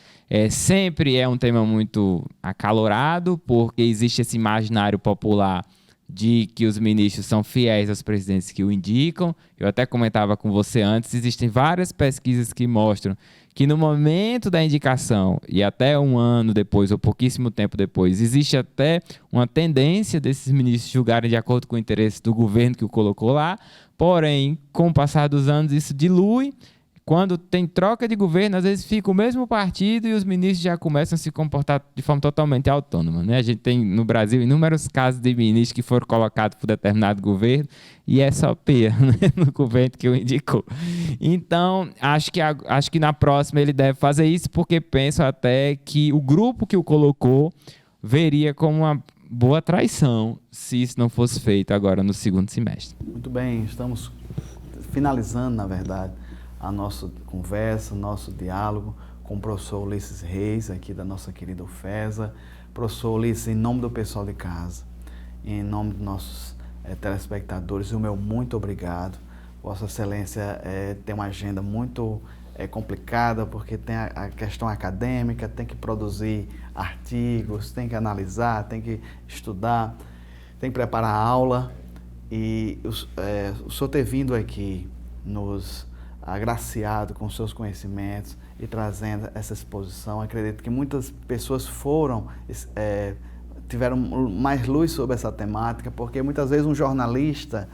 Sempre é um tema muito acalorado, porque existe esse imaginário popular de que os ministros são fiéis aos presidentes que o indicam. Eu até comentava com você antes, existem várias pesquisas que mostram que no momento da indicação e até um ano depois ou pouquíssimo tempo depois, existe até uma tendência desses ministros julgarem de acordo com o interesse do governo que o colocou lá, porém, com o passar dos anos, isso dilui. Quando tem troca de governo, às vezes fica o mesmo partido e os ministros já começam a se comportar de forma totalmente autônoma, né? A gente tem no Brasil inúmeros casos de ministros que foram colocados por determinado governo e é só peia, né? No governo que o indicou. Então, acho que na próxima ele deve fazer isso, porque penso até que o grupo que o colocou veria como uma boa traição se isso não fosse feito agora no segundo semestre. Muito bem, estamos finalizando, na verdade, a nossa conversa, nosso diálogo com o professor Ulisses Reis, aqui da nossa querida UFESA. Professor Ulisses, em nome do pessoal de casa, em nome dos nossos telespectadores, o meu muito obrigado. Vossa Excelência tem uma agenda muito complicada, porque tem a questão acadêmica, tem que produzir artigos, tem que analisar, tem que estudar, tem que preparar a aula. E o senhor ter vindo aqui nos agraciado com seus conhecimentos e trazendo essa exposição, acredito que muitas pessoas tiveram mais luz sobre essa temática, porque muitas vezes um jornalista,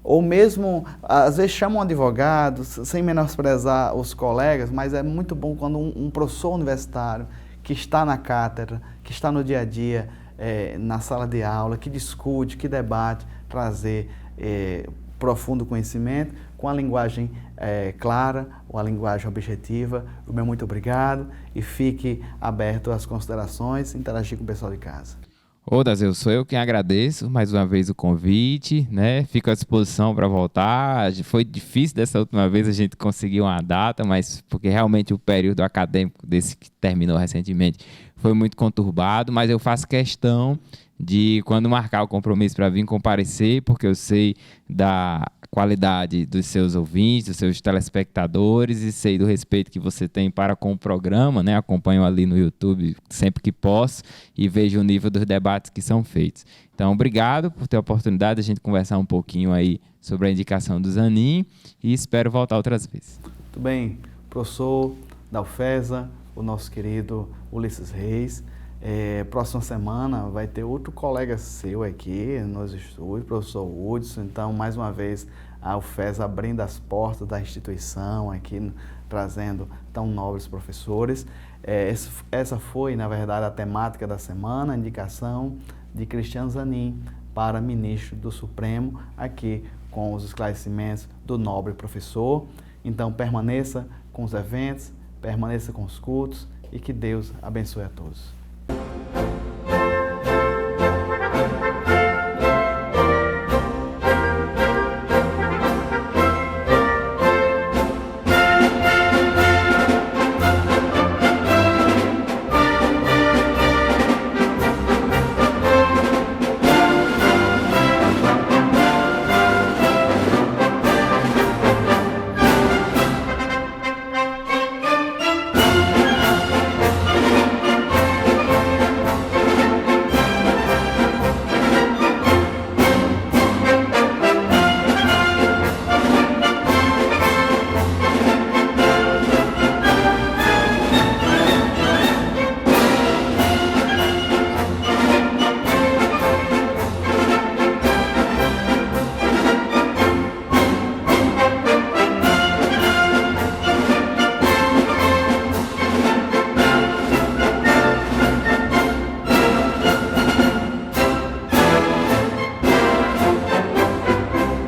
ou mesmo, às vezes chama um advogado, sem menosprezar os colegas, mas é muito bom quando um professor universitário que está na cátedra, que está no dia a dia, na sala de aula, que discute, que debate, trazer profundo conhecimento, com a linguagem clara, uma linguagem objetiva. O meu muito obrigado e fique aberto às considerações, interagir com o pessoal de casa. Dazel, sou eu quem agradeço mais uma vez o convite, né? Fico à disposição para voltar. Foi difícil dessa última vez a gente conseguir uma data, mas porque realmente o período acadêmico desse que terminou recentemente foi muito conturbado, mas eu faço questão de, quando marcar o compromisso para vir comparecer, porque eu sei da qualidade dos seus ouvintes, dos seus telespectadores, e sei do respeito que você tem para com o programa, né? Acompanho ali no YouTube sempre que posso e vejo o nível dos debates que são feitos. Então, obrigado por ter a oportunidade de a gente conversar um pouquinho aí sobre a indicação do Zanin e espero voltar outras vezes. Muito bem, professor da UFESA, o nosso querido Ulisses Reis. Próxima semana vai ter outro colega seu aqui nos estúdios, professor Hudson. Então, mais uma vez, a UFESA abrindo as portas da instituição aqui, trazendo tão nobres professores. Essa foi, na verdade, a temática da semana, a indicação de Cristiano Zanin para ministro do Supremo, aqui com os esclarecimentos do nobre professor. Então, permaneça com os eventos, permaneça com os cultos e que Deus abençoe a todos.